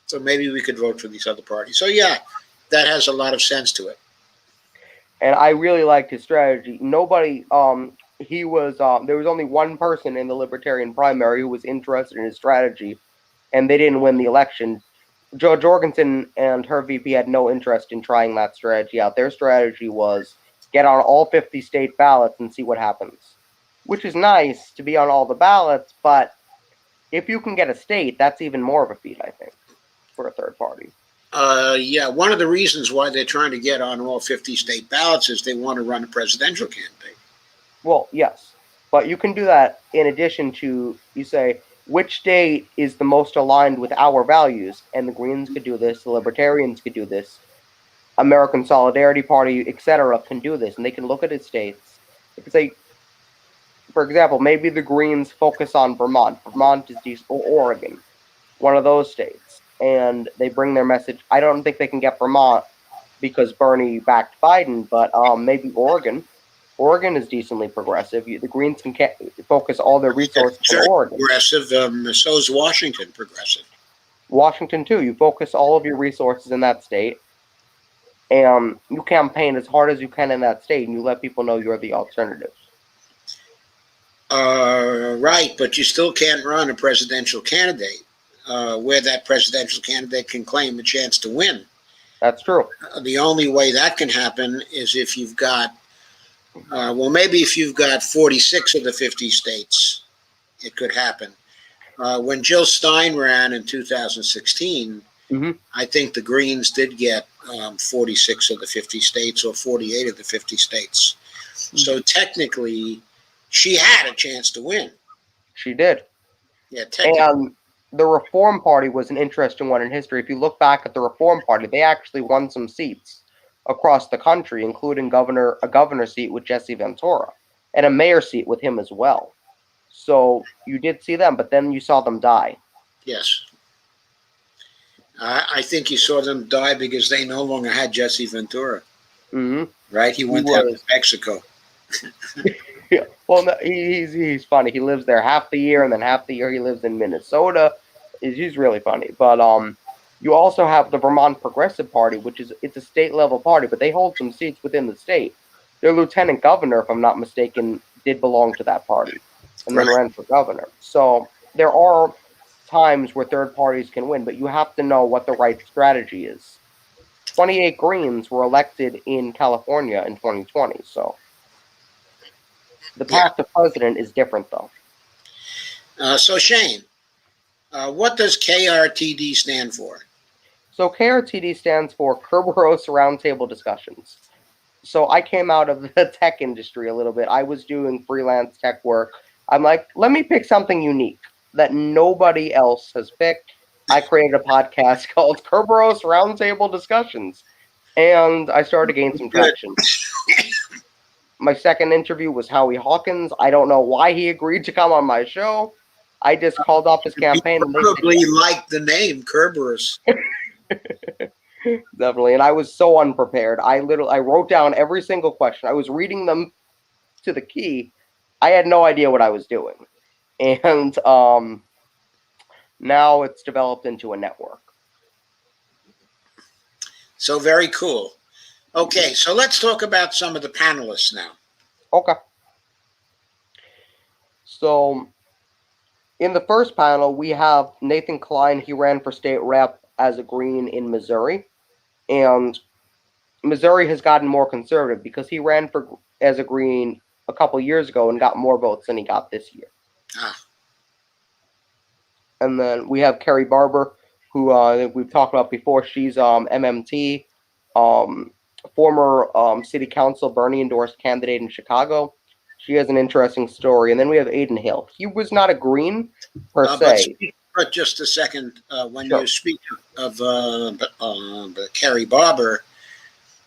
So maybe we could vote for these other parties. So, yeah, that has a lot of sense to it. And I really liked his strategy. Nobody, there was only one person in the Libertarian primary who was interested in his strategy, and they didn't win the election. Jo Jorgensen and her VP had no interest in trying that strategy out. Their strategy was get on all 50 state ballots and see what happens, which is nice to be on all the ballots, but if you can get a state, that's even more of a feat, I think, for a third party. One of the reasons why they're trying to get on all 50 state ballots is they want to run a presidential candidate. Well, yes, but you can do that in addition to, you say, which state is the most aligned with our values? And the Greens could do this, the Libertarians could do this, American Solidarity Party, etc. can do this, and they can look at its states. They could say, for example, maybe the Greens focus on Vermont. Vermont is decent, or Oregon, one of those states, and they bring their message. I don't think they can get Vermont because Bernie backed Biden, but maybe Oregon. Oregon is decently progressive. The Greens can focus all their resources on Oregon. Progressive, so is Washington progressive. Washington, too. You focus all of your resources in that state, and you campaign as hard as you can in that state, and you let people know you're the alternative. Right, but you still can't run a presidential candidate where that presidential candidate can claim a chance to win. That's true. The only way that can happen is if you've got maybe if you've got 46 of the 50 states, it could happen. When Jill Stein ran in 2016, Mm-hmm. I think the Greens did get 46 of the 50 states or 48 of the 50 states. So technically, she had a chance to win. She did. Yeah, technically. And the Reform Party was an interesting one in history. If you look back at the Reform Party, they actually won some seats across the country, including a governor seat with Jesse Ventura and a mayor seat with him as well. So you did see them, but then you saw them die. Yes. I think you saw them die because they no longer had Jesse Ventura. Mm-hmm. Right? He went down to Mexico. Yeah. Well, no, he's funny. He lives there half the year, and then half the year he lives in Minnesota. He's really funny. But you also have the Vermont Progressive Party, which it's a state level party, but they hold some seats within the state. Their lieutenant governor, if I'm not mistaken, did belong to that party, and then ran for governor. So there are times where third parties can win, but you have to know what the right strategy is. 28 Greens were elected in California in 2020, so the path to president is different, though. So Shane, what does KRTD stand for? So KRTD stands for Kerberos Roundtable Discussions. So I came out of the tech industry a little bit. I was doing freelance tech work. I'm like, let me pick something unique that nobody else has picked. I created a podcast called Kerberos Roundtable Discussions, and I started to gain some traction. My second interview was Howie Hawkins. I don't know why he agreed to come on my show. I just called off his campaign. You probably liked the name Kerberos. Definitely, and I was so unprepared. I wrote down every single question. I was reading them to the key. I had no idea what I was doing, and now it's developed into a network. So very cool. Okay, so let's talk about some of the panelists now. Okay. So in the first panel, we have Nathan Klein. He ran for state rep as a Green in Missouri. And Missouri has gotten more conservative because he ran as a Green a couple years ago and got more votes than he got this year. And then we have Carrie Barber, who we've talked about before. She's MMT, former city council Bernie endorsed candidate in Chicago. She has an interesting story. And then we have Aiden Hill. He was not a Green per se. But just a second, when you speak of Carrie Barber,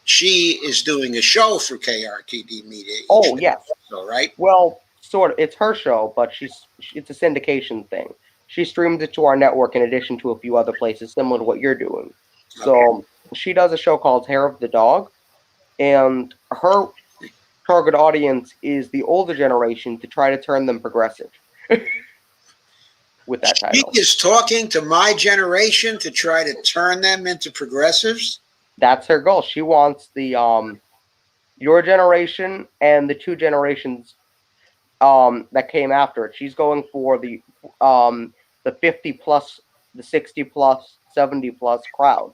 she is doing a show for KRTD Media. Oh, yes. So, right? Well, sort of. It's her show, but it's a syndication thing. She streams it to our network in addition to a few other places similar to what you're doing. So she does a show called Hair of the Dog, and her target audience is the older generation to try to turn them progressive. With that title. She is talking to my generation to try to turn them into progressives? That's her goal. She wants the your generation and the two generations that came after it. She's going for the 50 plus, the 60 plus, 70 plus crowd.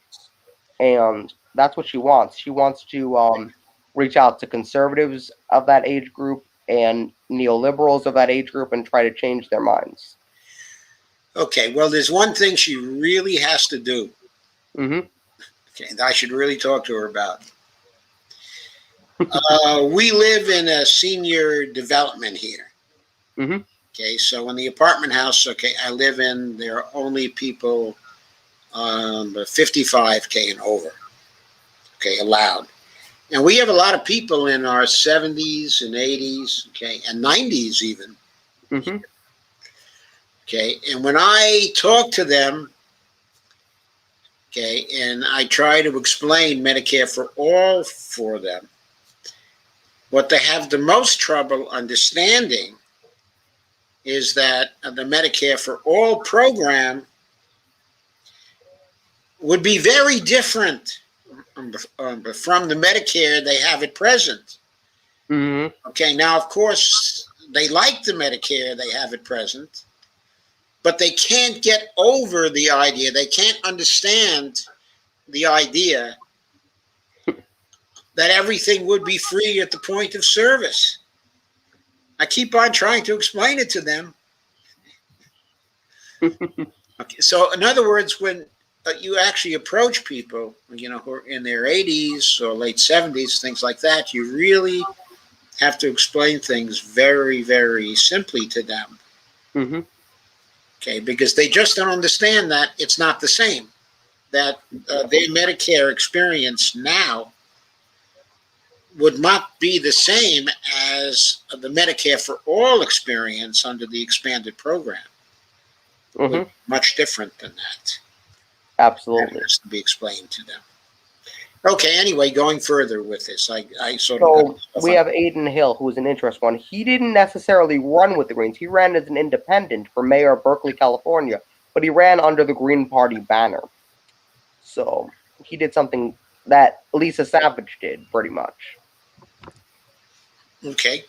And that's what she wants. She wants to reach out to conservatives of that age group and neoliberals of that age group and try to change their minds. Okay, well, there's one thing she really has to do. Mm-hmm. Okay, I should really talk to her about. We live in a senior development here. Mm-hmm. Okay, so in the apartment house, I live in, there are only people 55K and over, allowed. And we have a lot of people in our 70s and 80s, and 90s even. Mm-hmm. Okay, and when I talk to them, and I try to explain Medicare for all for them, what they have the most trouble understanding is that the Medicare for all program would be very different from the Medicare they have at present. Mm-hmm. Okay, now, of course, they like the Medicare they have at present, but they can't get over the idea. They can't understand the idea that everything would be free at the point of service. I keep on trying to explain it to them. Okay, so in other words, when you actually approach people, who are in their 80s or late 70s, things like that, you really have to explain things very, very simply to them. Mm-hmm. Okay, because they just don't understand that it's not the same. That their Medicare experience now would not be the same as the Medicare for all experience under the expanded program. Would Mm-hmm. be much different than that. Absolutely. That has to be explained to them. Okay, anyway, going further with this, I sort of So got we have Aiden Hill, who is an interesting one. He didn't necessarily run with the Greens. He ran as an independent for mayor of Berkeley, California, but he ran under the Green Party banner. So he did something that Lisa Savage did, pretty much. Okay.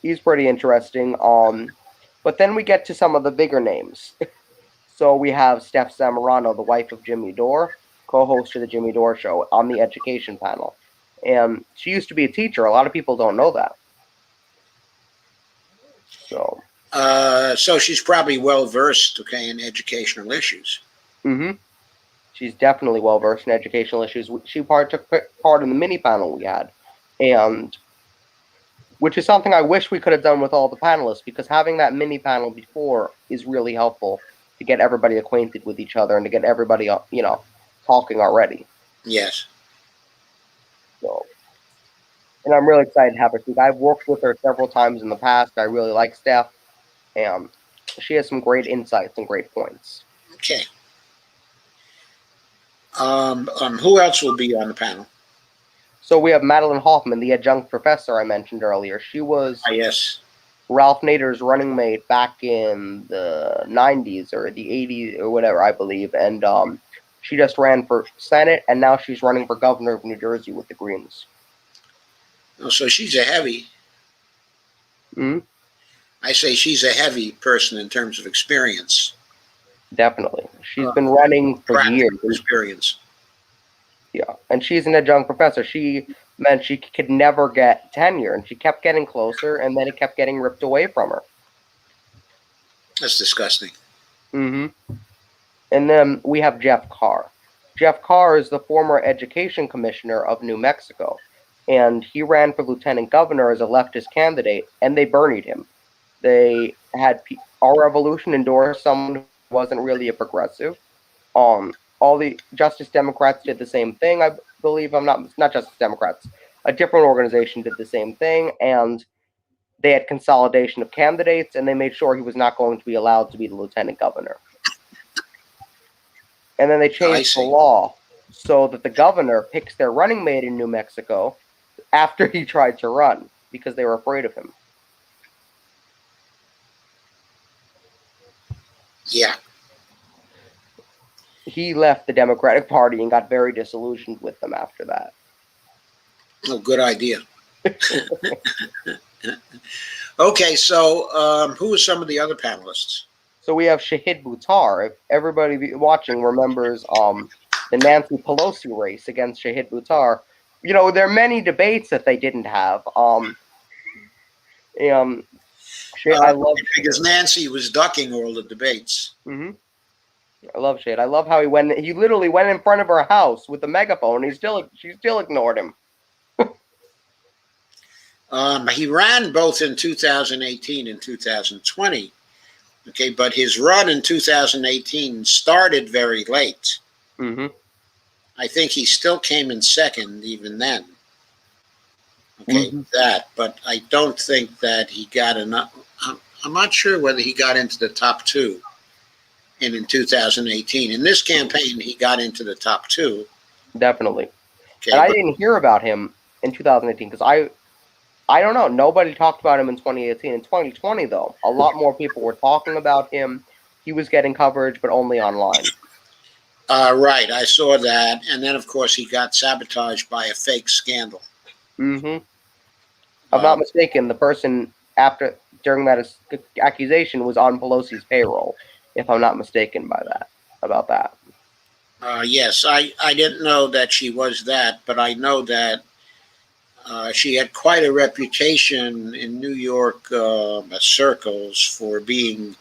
He's pretty interesting. But then we get to some of the bigger names. So we have Steph Zamorano, the wife of Jimmy Dore, co-host of the Jimmy Dore Show on the education panel. And she used to be a teacher. A lot of people don't know that. So she's probably well versed, okay, in educational issues. Mm-hmm. She's definitely well versed in educational issues. She took part in the mini panel we had, and which is something I wish we could have done with all the panelists, because having that mini panel before is really helpful to get everybody acquainted with each other and to get everybody, talking already. Yes. So, and I'm really excited to have her speak. I've worked with her several times in the past. I really like Steph, and she has some great insights and great points. Okay. Who else will be on the panel? So we have Madeline Hoffman, the adjunct professor I mentioned earlier. She was Yes. Ralph Nader's running mate back in the 90s or the 80s or whatever, I believe. And she just ran for Senate, and now she's running for governor of New Jersey with the Greens. Oh, so she's a heavy. Mm-hmm. I say she's a heavy person in terms of experience. Definitely. She's been running for years. Experience. Yeah, and she's an adjunct professor. She meant she could never get tenure, and she kept getting closer, and then it kept getting ripped away from her. That's disgusting. Mm-hmm. And then we have Jeff Carr. Jeff Carr is the former education commissioner of New Mexico, and he ran for lieutenant governor as a leftist candidate, and they burned him. They had Our Revolution endorse someone who wasn't really a progressive. All the Justice Democrats did the same thing. I believe not Justice Democrats. A different organization did the same thing, and they had consolidation of candidates, and they made sure he was not going to be allowed to be the lieutenant governor. And then they changed the law so that the governor picks their running mate in New Mexico after he tried to run, because they were afraid of him. Yeah. He left the Democratic Party and got very disillusioned with them after that. Oh, good idea. Okay, so who are some of the other panelists? So we have Shahid Buttar. If everybody watching remembers the Nancy Pelosi race against Shahid Buttar, there are many debates that they didn't have. I love because Nancy was ducking all the debates. Mm-hmm. I love Shahid. I love how he literally went in front of her house with a megaphone. She still ignored him. He ran both in 2018 and 2020. Okay, but his run in 2018 started very late. Mm-hmm. I think he still came in second even then. Okay, that, but I don't think that he got enough. I'm not sure whether he got into the top two in 2018. In this campaign, he got into the top two. Definitely. Okay, and I didn't hear about him in 2018 because I don't know. Nobody talked about him in 2018. In 2020, though, a lot more people were talking about him. He was getting coverage, but only online. Right, I saw that. And then, of course, he got sabotaged by a fake scandal. Mm-hmm. If I'm not mistaken, the person during that accusation was on Pelosi's payroll, if I'm not mistaken about that. Yes, I didn't know that she was that, but I know that she had quite a reputation in New York circles for being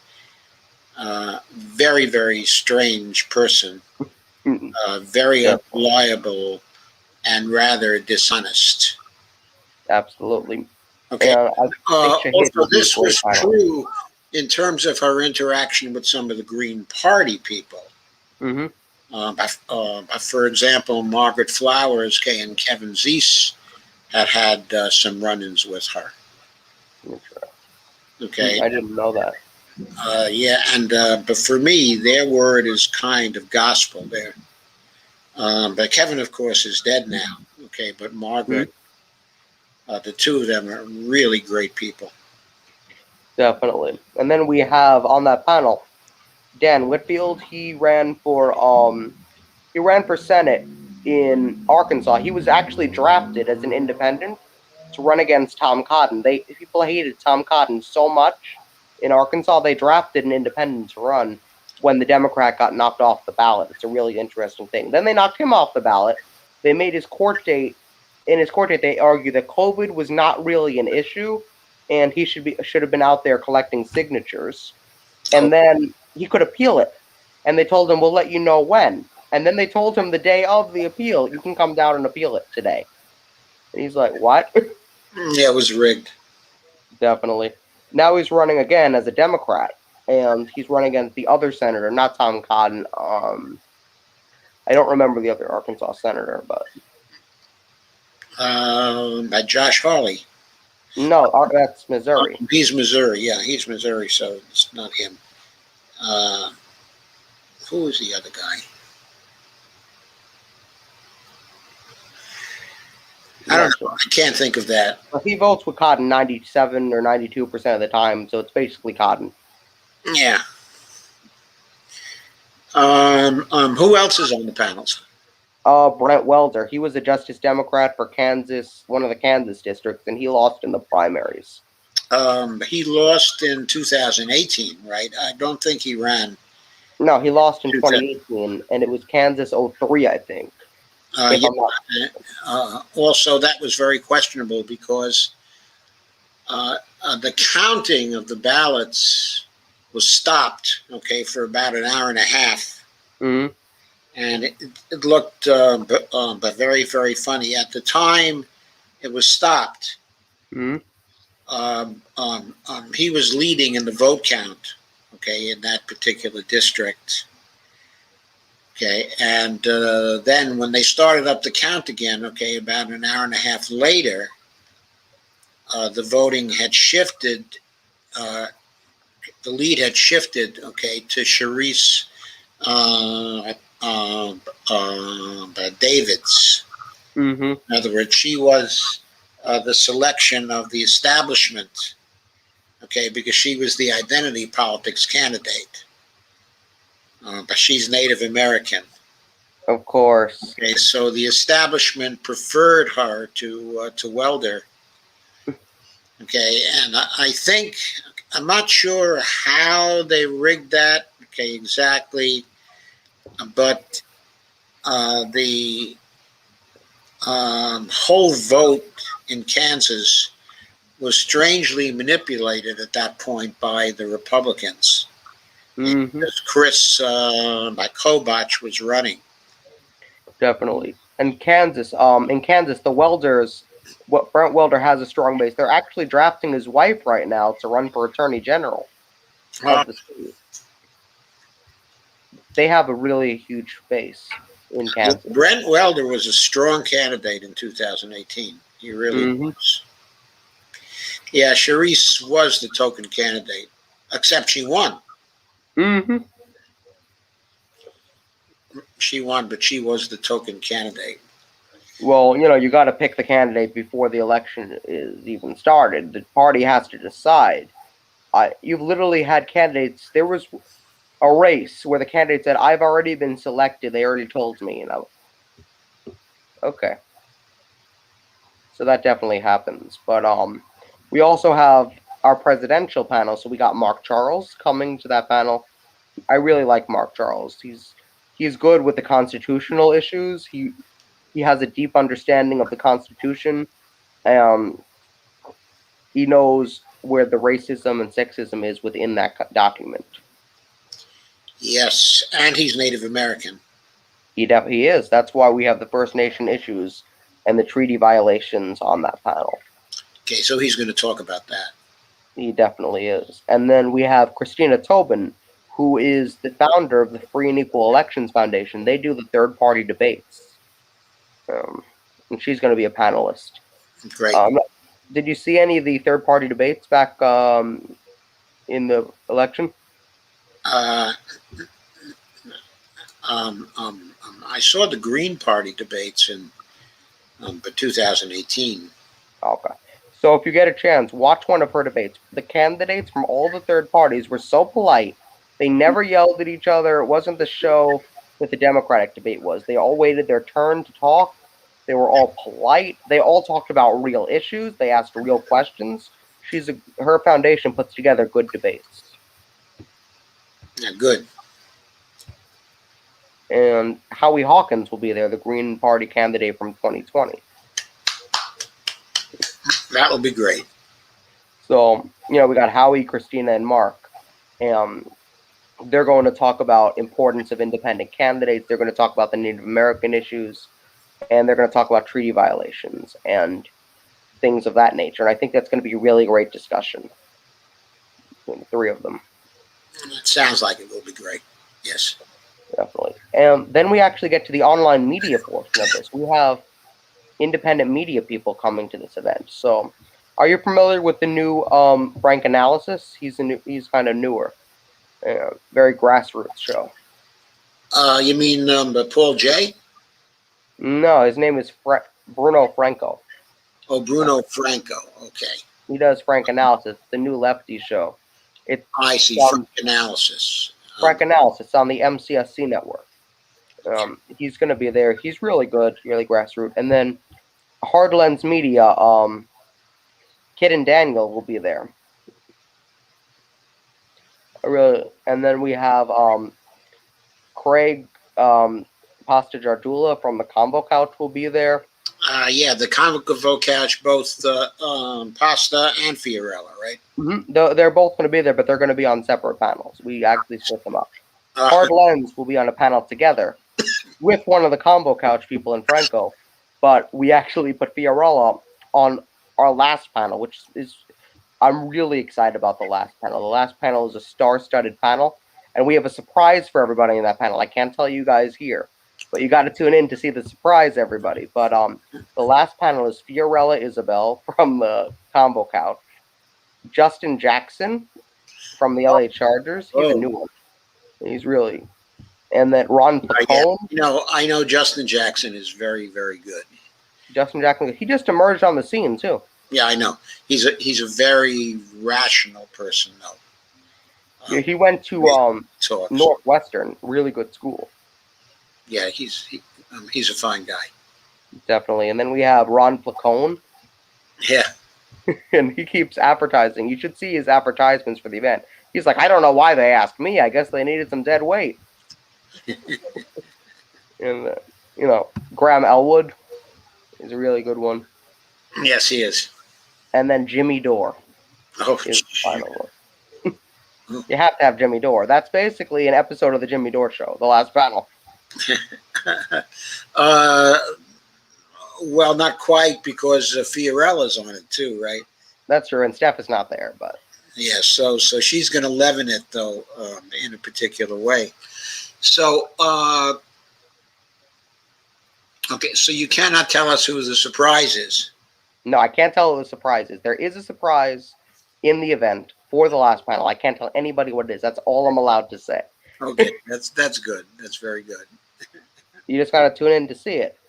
Very, very strange person. Very Yeah. unreliable and rather dishonest. Absolutely. Okay. And I think Shahid Also, would be a this great was panel. true in terms of her interaction with some of the Green Party people. Mm-hmm. For example, Margaret Flowers and Kevin Zeese had some run-ins with her. Okay. I didn't know that. Yeah, and but for me, their word is kind of gospel there. But Kevin, of course, is dead now. Okay, but Margaret, the two of them are really great people. Definitely. And then we have on that panel Dan Whitfield. He ran for Senate in Arkansas. He was actually drafted as an independent to run against Tom Cotton. People hated Tom Cotton so much in Arkansas, they drafted an independent to run when the Democrat got knocked off the ballot. It's a really interesting thing. Then they knocked him off the ballot. They made his court date. In his court date, they argued that COVID was not really an issue, and he should have been out there collecting signatures. And then he could appeal it. And they told him, "We'll let you know when." And then they told him the day of the appeal, "You can come down and appeal it today." And he's like, "What?" Yeah, it was rigged. Definitely. Now he's running again as a Democrat, and he's running against the other senator, not Tom Cotton. I don't remember the other Arkansas senator, but Josh Hawley. no, that's Missouri. He's Missouri. Yeah, he's Missouri, so it's not him. Who was the other guy? I don't know. I can't think of that. He votes with Cotton 97 or 92% of the time, so it's basically Cotton. Yeah. Who else is on the panels? Brent Welder. He was a Justice Democrat for Kansas, one of the Kansas districts, and he lost in the primaries. He lost in 2018, right? I don't think he ran. No, he lost in 2018, and it was Kansas 03, I think. Also, that was very questionable because the counting of the ballots was stopped, okay, for about an hour and a half. Mm-hmm. And it looked but very, very funny. At the time it was stopped, Mm-hmm. He was leading in the vote count, okay, in that particular district. Okay, and then when they started up the count again, okay, about an hour and a half later, the voting had shifted. The lead had shifted, okay, to Sharice Davids. Mm-hmm. In other words, she was the selection of the establishment, okay, because she was the identity politics candidate. But she's Native American. Of course. Okay, so the establishment preferred her to Welder. Okay, and I think, I'm not sure how they rigged that, okay, exactly, but the whole vote in Kansas was strangely manipulated at that point by the Republicans. Mm-hmm. Chris Kobach was running. Definitely. And Kansas, in Kansas, the Welders, Brent Welder has a strong base. They're actually drafting his wife right now to run for Attorney General of the state. They have a really huge base in Kansas. Brent Welder was a strong candidate in 2018. He really was. Yeah, Sharice was the token candidate, except she won. Mm-hmm. She won, but she was the token candidate. Well, you got to pick the candidate before the election is even started. The party has to decide. You've literally had candidates. There was a race where the candidate said, "I've already been selected. They already told me." Okay. So that definitely happens. But we also have our presidential panel. So we got Mark Charles coming to that panel. I really like Mark Charles. He's good with the constitutional issues. He has a deep understanding of the Constitution. He knows where the racism and sexism is within that document. Yes, and he's Native American. He is. That's why we have the First Nation issues and the treaty violations on that panel. Okay, so he's going to talk about that. He definitely is. And then we have Christina Tobin, who is the founder of the Free and Equal Elections Foundation. They do the third-party debates. And she's going to be a panelist. Great. Did you see any of the third-party debates back in the election? I saw the Green Party debates in 2018. Okay. So if you get a chance, watch one of her debates. The candidates from all the third parties were so polite. They never yelled at each other. It wasn't the show that the Democratic debate was. They all waited their turn to talk. They were all polite. They all talked about real issues. They asked real questions. Her foundation puts together good debates. Yeah, good. And Howie Hawkins will be there, the Green Party candidate from 2020. That will be great. So, we got Howie, Christina, and Mark. And they're going to talk about importance of independent candidates. They're going to talk about the Native American issues. And they're going to talk about treaty violations and things of that nature. And I think that's going to be a really great discussion between the three of them. It sounds like it will be great. Yes. Definitely. And then we actually get to the online media portion of this. We have independent media people coming to this event. So, are you familiar with the new Frank Analysis? He's kind of newer, very grassroots show. You mean Paul J? No, his name is Bruno Franco. Oh, Bruno Franco. Okay. He does Frank Analysis, the new lefty show. I see. Frank Analysis. Frank Analysis on the MCSC network. He's going to be there. He's really good, really grassroots. And then Hard Lens Media, Kid and Daniel will be there. And then we have Craig Pasta Jardula from the Combo Couch will be there. Yeah, the Combo Couch, both Pasta and Fiorella, right? Mm-hmm. They're both going to be there, but they're going to be on separate panels. We actually split them up. Hard Lens will be on a panel together with one of the Combo Couch people in Franco, but we actually put Fiorella on our last panel, which is, I'm really excited about the last panel. The last panel is a star-studded panel, and we have a surprise for everybody in that panel. I can't tell you guys here, but you got to tune in to see the surprise, everybody. But the last panel is Fiorella Isabel from the Combo Couch, Justin Jackson from the LA Chargers. He's a new one. He's really, and then Ron Placone. I know Justin Jackson is very, very good. Justin Jackson, he just emerged on the scene too. Yeah, I know. He's a very rational person, though. He went to Northwestern, really good school. Yeah, he's a fine guy. Definitely. And then we have Ron Placone. Yeah. And he keeps advertising. You should see his advertisements for the event. He's like, I don't know why they asked me. I guess they needed some dead weight. And, Graham Elwood is a really good one. Yes, he is. And then Jimmy Dore is the final one. You have to have Jimmy Dore. That's basically an episode of the Jimmy Dore Show, the last panel. Well, not quite, because Fiorella's on it too, right? That's true, and Steph is not there, but yeah. So she's going to leaven it though, in a particular way. So okay, so you cannot tell us who the surprise is. No, I can't tell who the surprise is. There is a surprise in the event for the last panel. I can't tell anybody what it is. That's all I'm allowed to say. Okay, that's good. That's very good. You just got to tune in to see it.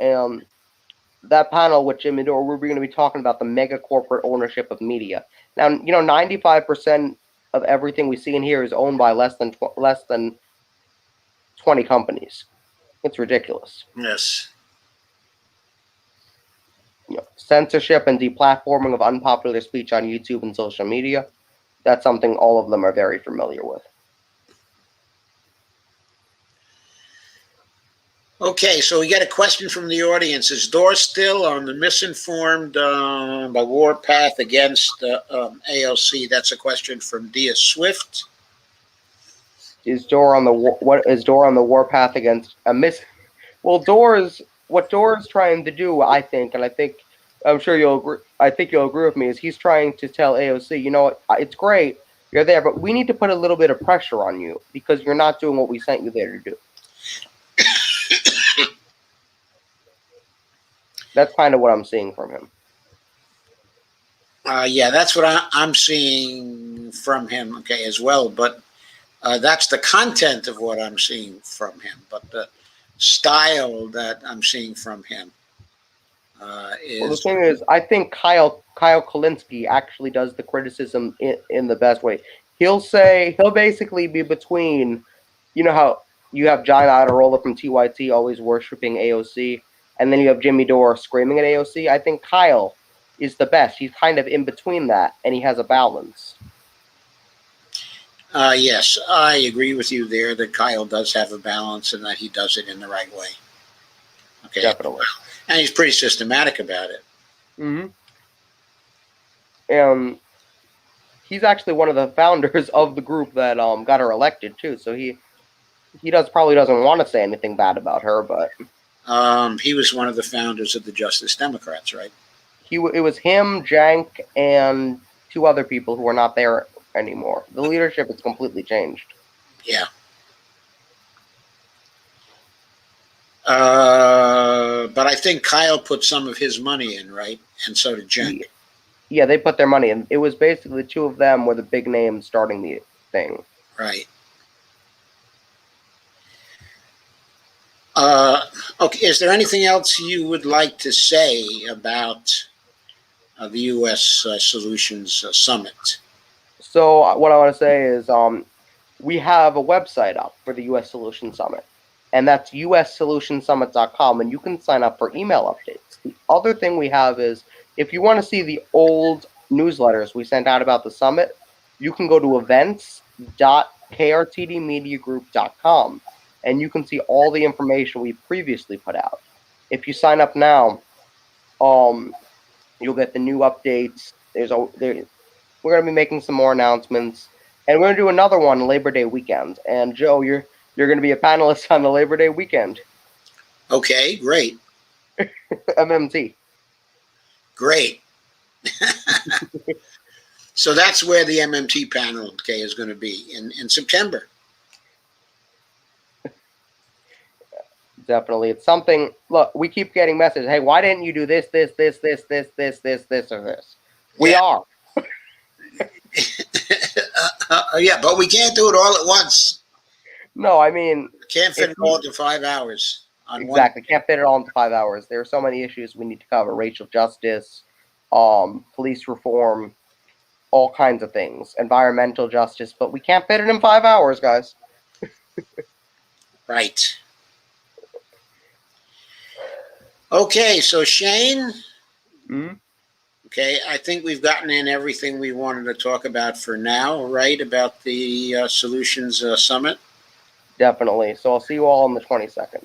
That panel with Jimmy Dore, we're going to be talking about the mega corporate ownership of media. Now, 95% of everything we see in here is owned by less than 20 companies. It's ridiculous. Yes. Censorship and deplatforming of unpopular speech on YouTube and social media. That's something all of them are very familiar with. Okay, so we get a question from the audience. Is Dore still on the misinformed by warpath against AOC? That's a question from Dia Swift. Is Dor on the what is Dor on the warpath against a miss? Well, what Dor's trying to do, I think, and I'm sure you'll agree. I think you'll agree with me. Is he's trying to tell AOC, you know what? It's great you're there, but we need to put a little bit of pressure on you because you're not doing what we sent you there to do. That's kind of what I'm seeing from him. Yeah, that's what I'm seeing from him. Okay, as well, but that's the content of what I'm seeing from him. But the style that I'm seeing from him Well, the is thing is, I think Kyle Kalinske actually does the criticism in the best way. He'll basically be between, you know how you have John Adirola from TYT always worshiping AOC, and then you have Jimmy Dore screaming at AOC. I think Kyle is the best. He's kind of in between that, and he has a balance. yes, I agree with you there that Kyle does have a balance and that he does it in the right way. Okay, Definitely. and he's pretty systematic about it. Mm-hmm. And he's actually one of the founders of the group that got her elected too. So he probably doesn't want to say anything bad about her, but He was one of the founders of the Justice Democrats, right? it was him, Jank, and two other people who are not there anymore. The leadership has completely changed. Yeah. But I think Kyle put some of his money in, right? And so did Jen. Yeah, they put their money in. It was basically the two of them were the big names starting the thing. Right. Okay, is there anything else you would like to say about the U.S. Solutions Summit? So what I want to say is we have a website up for the U.S. Solution Summit, and that's usSolutionSummit.com, and you can sign up for email updates. The other thing we have is if you want to see the old newsletters we sent out about the summit, you can go to events.krtdmediagroup.com, and you can see all the information we previously put out. If you sign up now, you'll get the new updates. We're going to be making some more announcements, and we're going to do another one Labor Day weekend. And Joe, you're going to be a panelist on the Labor Day weekend. Okay, great. MMT. Great. So that's where the MMT panel, okay, is going to be in September. Definitely. It's something, look, we keep getting messages. Hey, why didn't you do this, or this? We are. Yeah, but we can't do it all at once. No, I mean, Can't fit it all into 5 hours. Exactly. Can't fit it all into 5 hours. There are so many issues we need to cover. Racial justice, police reform, all kinds of things. Environmental justice, but we can't fit it in 5 hours, guys. Right. Okay, so Shane. Mm-hmm. Okay, I think we've gotten in everything we wanted to talk about for now, right? About the Solutions Summit. Definitely. So I'll see you all on the 22nd.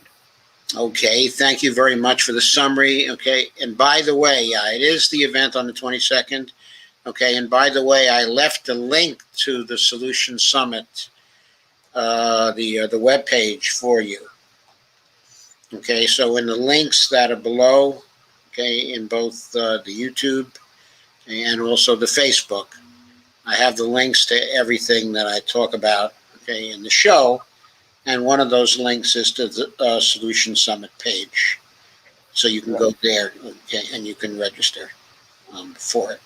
Okay, thank you very much for the summary. Okay, and by the way, yeah, it is the event on the 22nd. Okay, and by the way, I left a link to the Solutions Summit, the webpage for you. Okay, so in the links that are below, okay, in both the YouTube and also the Facebook, I have the links to everything that I talk about, okay, in the show. And one of those links is to the Solution Summit page. So you can go there, okay, and you can register for it.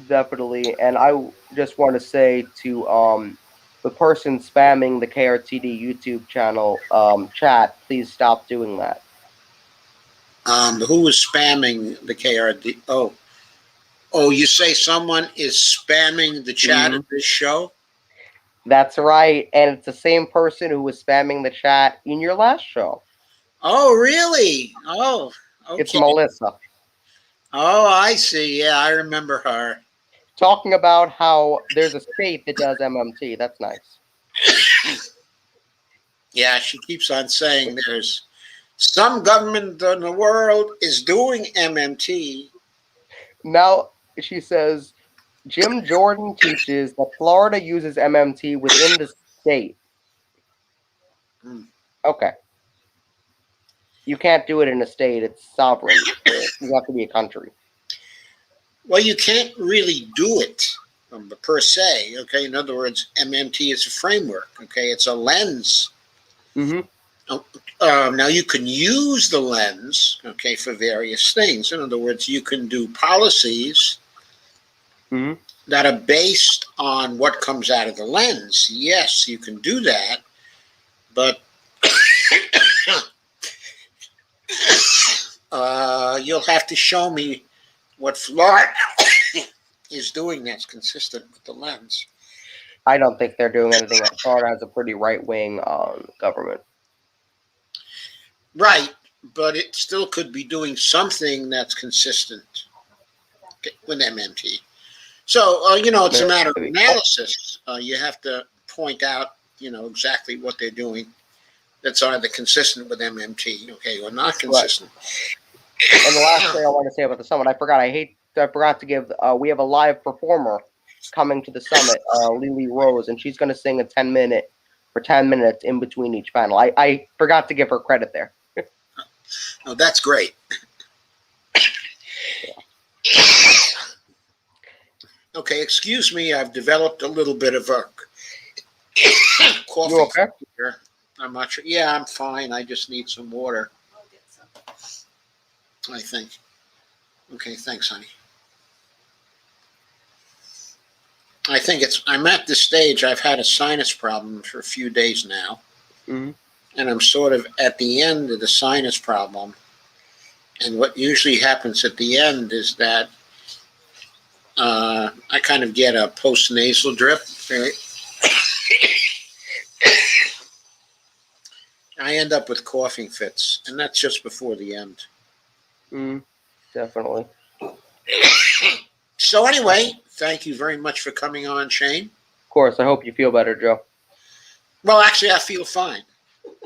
Definitely. And I just want to say to the person spamming the KRTD YouTube channel chat, please stop doing that. Who was spamming the KRD? Oh, you say someone is spamming the chat of this show? That's right. And it's the same person who was spamming the chat in your last show. Oh, really? Oh, okay. It's Melissa. Oh, I see. Yeah, I remember her. Talking about how there's a state that does MMT. That's nice. Yeah, she keeps on saying there's some government in the world is doing MMT. Now she says, Jim Jordan teaches that Florida uses MMT within the state. Okay. You can't do it in a state. It's sovereign. You have to be a country. Well, you can't really do it per se. Okay, in other words, MMT is a framework. Okay, it's a lens. Mm-hmm. Now you can use the lens, okay, for various things. In other words, you can do policies that are based on what comes out of the lens. Yes, you can do that, but you'll have to show me what Florida is doing that's consistent with the lens. I don't think they're doing anything. Florida has a pretty right-wing government. Right, but it still could be doing something that's consistent with MMT. So, it's a matter of analysis. You have to point out, exactly what they're doing that's either consistent with MMT, okay, or not consistent. Right. And the last thing I want to say about the summit, I forgot to give, we have a live performer coming to the summit, Lily Rose, and she's going to sing for 10 minutes in between each panel. I forgot to give her credit there. Oh, that's great. Okay, excuse me, I've developed a little bit of a cough. You okay? Here. I'm not sure. Yeah, I'm fine. I just need some water, I'll get some. I think. Okay, thanks, honey. I think I'm at this stage, I've had a sinus problem for a few days now. Mm-hmm. And I'm sort of at the end of the sinus problem. And what usually happens at the end is that I kind of get a post-nasal drip. Right? I end up with coughing fits, and that's just before the end. Definitely. So anyway, thank you very much for coming on, Shane. Of course, I hope you feel better, Joe. Well, actually, I feel fine.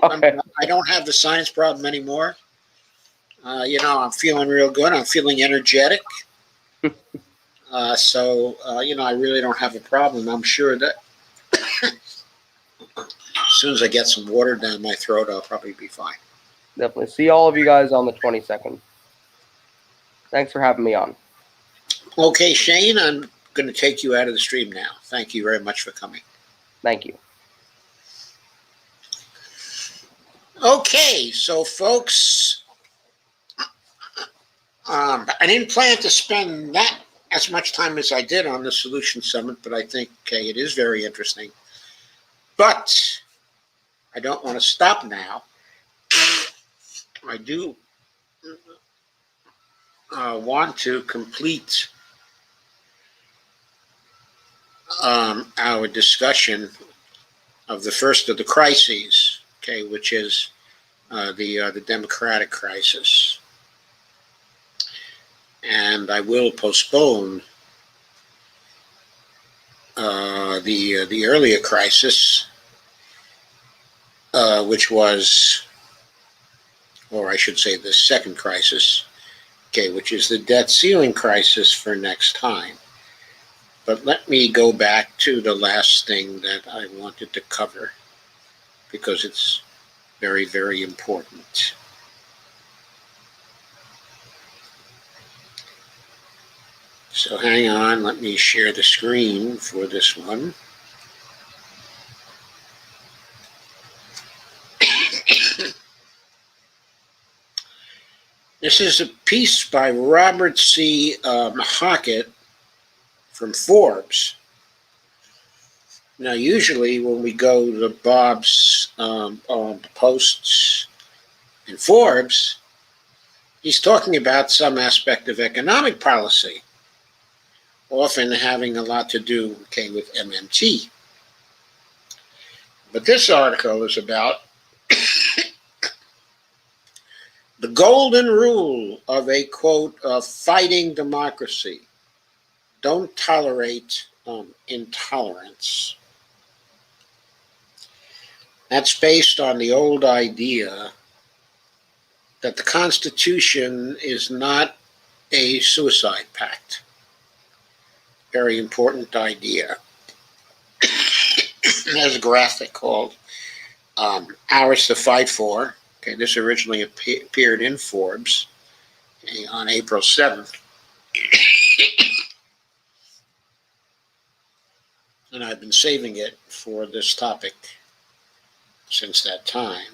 Okay. I don't have the sinus problem anymore. I'm feeling real good. I'm feeling energetic. So I really don't have a problem. I'm sure that as soon as I get some water down my throat, I'll probably be fine. Definitely. See all of you guys on the 22nd. Thanks for having me on. Okay, Shane, I'm going to take you out of the stream now. Thank you very much for coming. Thank you. Okay, so folks, I didn't plan to spend as much time as I did on the Solution Summit, but I think, it is very interesting. But I don't want to stop now. I do want to complete our discussion of the first of the crises, which is the democratic crisis. And I will postpone the earlier crisis, which was, or I should say the second crisis, which is the debt ceiling crisis for next time. But let me go back to the last thing that I wanted to cover, because it's very, very important. So hang on, let me share the screen for this one. This is a piece by Robert C. Hockett from Forbes. Now, usually when we go to Bob's posts in Forbes, he's talking about some aspect of economic policy, often having a lot to do, with MMT. But this article is about the golden rule of a, quote, fighting democracy. Don't tolerate intolerance. That's based on the old idea that the Constitution is not a suicide pact. Very important idea. There's a graphic called Ours to Fight For. Okay, this originally appeared in Forbes on April 7th. And I've been saving it for this topic since that time.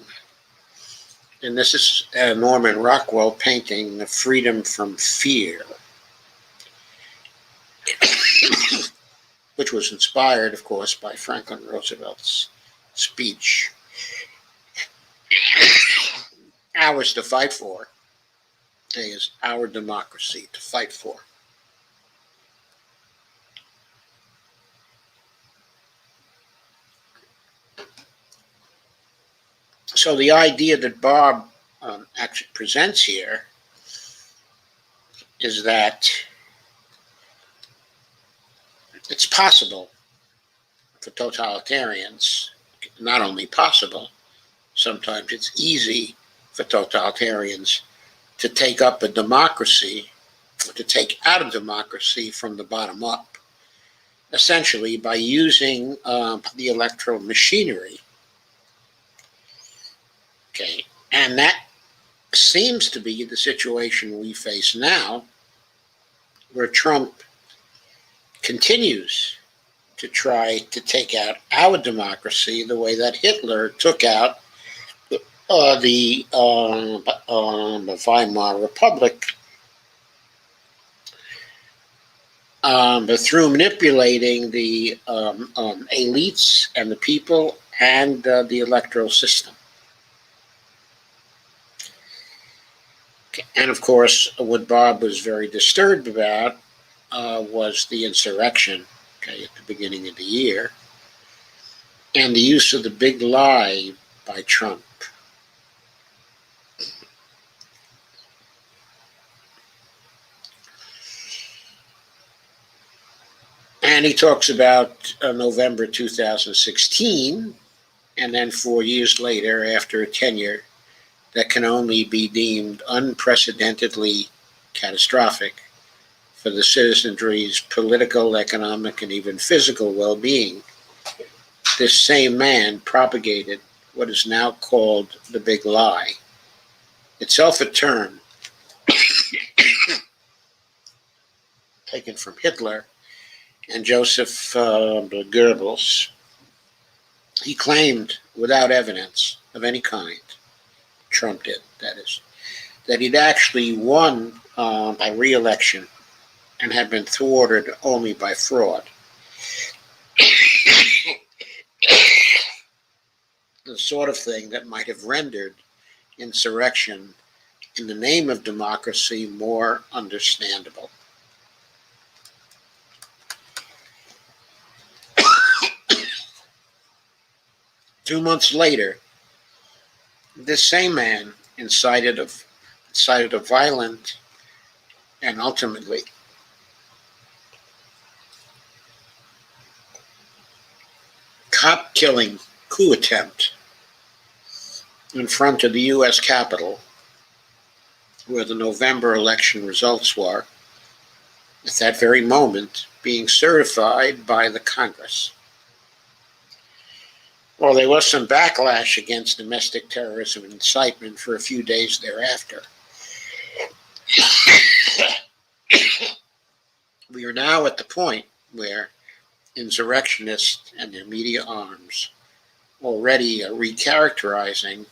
And this is Norman Rockwell painting Freedom from Fear, which was inspired, of course, by Franklin Roosevelt's speech. Ours to Fight For. Today is our democracy to fight for. So the idea that Bob actually presents here is that it's possible for totalitarians, not only possible, sometimes it's easy for totalitarians to take up a democracy, or to take out a democracy from the bottom up, essentially by using the electoral machinery. Okay, and that seems to be the situation we face now, where Trump continues to try to take out our democracy the way that Hitler took out the Weimar Republic, through manipulating the elites and the people and the electoral system. And of course, what Bob was very disturbed about was the insurrection, okay, at the beginning of the year, and the use of the big lie by Trump. And he talks about November 2016, and then 4 years later, after a tenure that can only be deemed unprecedentedly catastrophic for the citizenry's political, economic, and even physical well-being, this same man propagated what is now called the big lie, itself a term taken from Hitler and Joseph Goebbels. He claimed, without evidence of any kind, Trump did, that is, that he'd actually won by re-election and had been thwarted only by fraud. The sort of thing that might have rendered insurrection in the name of democracy more understandable. Two months later, this same man incited a violent and ultimately cop-killing coup attempt in front of the U.S. Capitol, where the November election results were, at that very moment, being certified by the Congress. Well, there was some backlash against domestic terrorism and incitement for a few days thereafter. We are now at the point where insurrectionists and their media arms already are recharacterizing,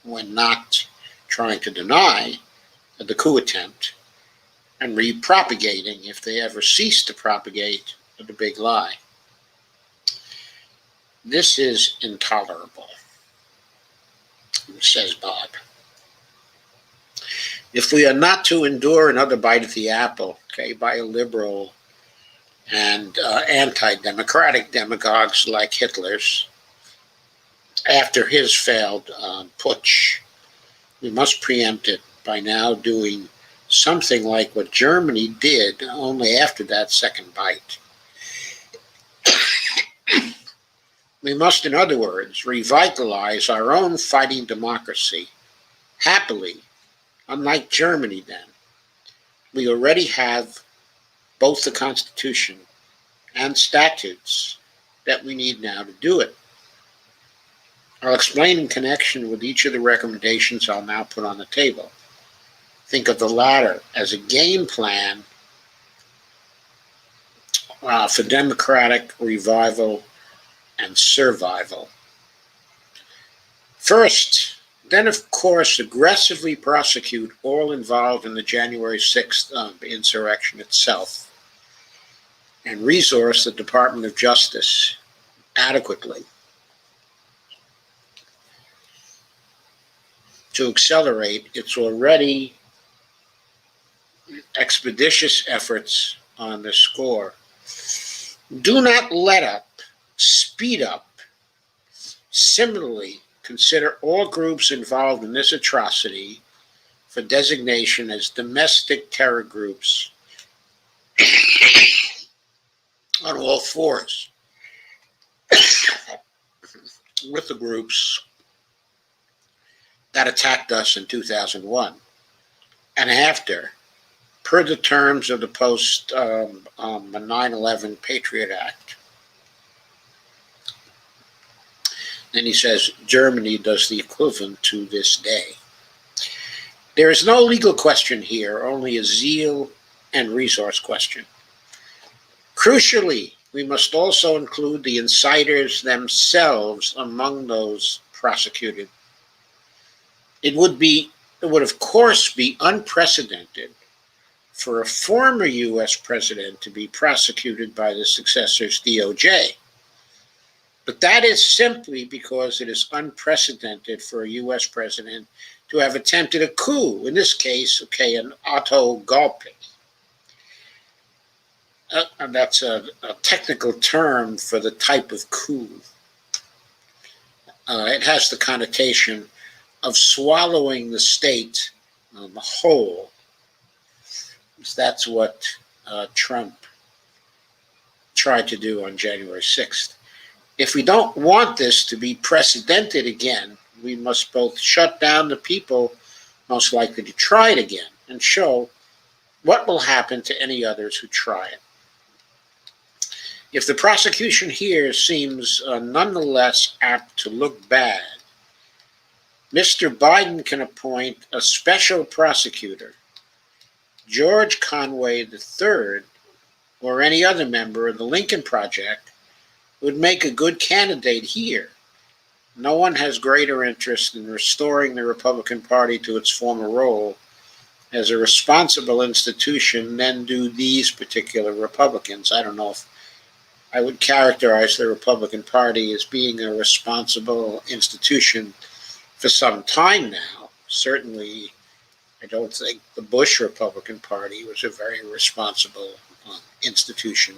when not trying to deny, the coup attempt, and repropagating, if they ever cease to propagate, the big lie. This is intolerable, says Bob. If we are not to endure another bite of the apple, okay, by a liberal and anti-democratic demagogues like Hitler's, after his failed putsch, we must preempt it by now doing something like what Germany did only after that second bite. We must, in other words, revitalize our own fighting democracy. Happily, unlike Germany then, we already have both the Constitution and statutes that we need now to do it. I'll explain in connection with each of the recommendations I'll now put on the table. Think of the latter as a game plan for democratic revival and survival. First, then of course, aggressively prosecute all involved in the January 6th insurrection itself, and resource the Department of Justice adequately to accelerate its already expeditious efforts on this score. Do not let up, speed up. Similarly, consider all groups involved in this atrocity for designation as domestic terror groups on all fours with the groups that attacked us in 2001 and after, per the terms of the post 9/11 Patriot Act. Then he says Germany does the equivalent to this day. There is no legal question here, only a zeal and resource question. Crucially, we must also include the inciters themselves among those prosecuted. It would of course be unprecedented for a former U.S. president to be prosecuted by the successor's DOJ. But that is simply because it is unprecedented for a U.S. president to have attempted a coup, in this case, an auto golpe. And that's a technical term for the type of coup. It has the connotation of swallowing the state whole. That's what Trump tried to do on January 6th. If we don't want this to be precedented again, we must both shut down the people most likely to try it again and show what will happen to any others who try it. If the prosecution here seems nonetheless apt to look bad, Mr. Biden can appoint a special prosecutor, George Conway III, or any other member of the Lincoln Project, would make a good candidate here. No one has greater interest in restoring the Republican Party to its former role as a responsible institution than do these particular Republicans. I don't know if I would characterize the Republican Party as being a responsible institution for some time now. Certainly, I don't think the Bush Republican Party was a very responsible institution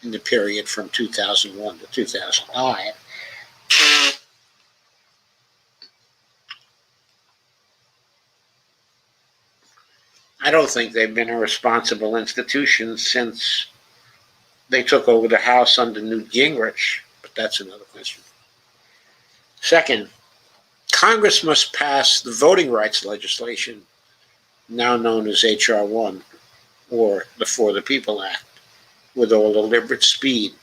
in the period from 2001 to 2009. I don't think they've been a responsible institution since they took over the House under Newt Gingrich, but that's another question. Second, Congress must pass the voting rights legislation, now known as H.R. 1, or the For the People Act, with all deliberate speed.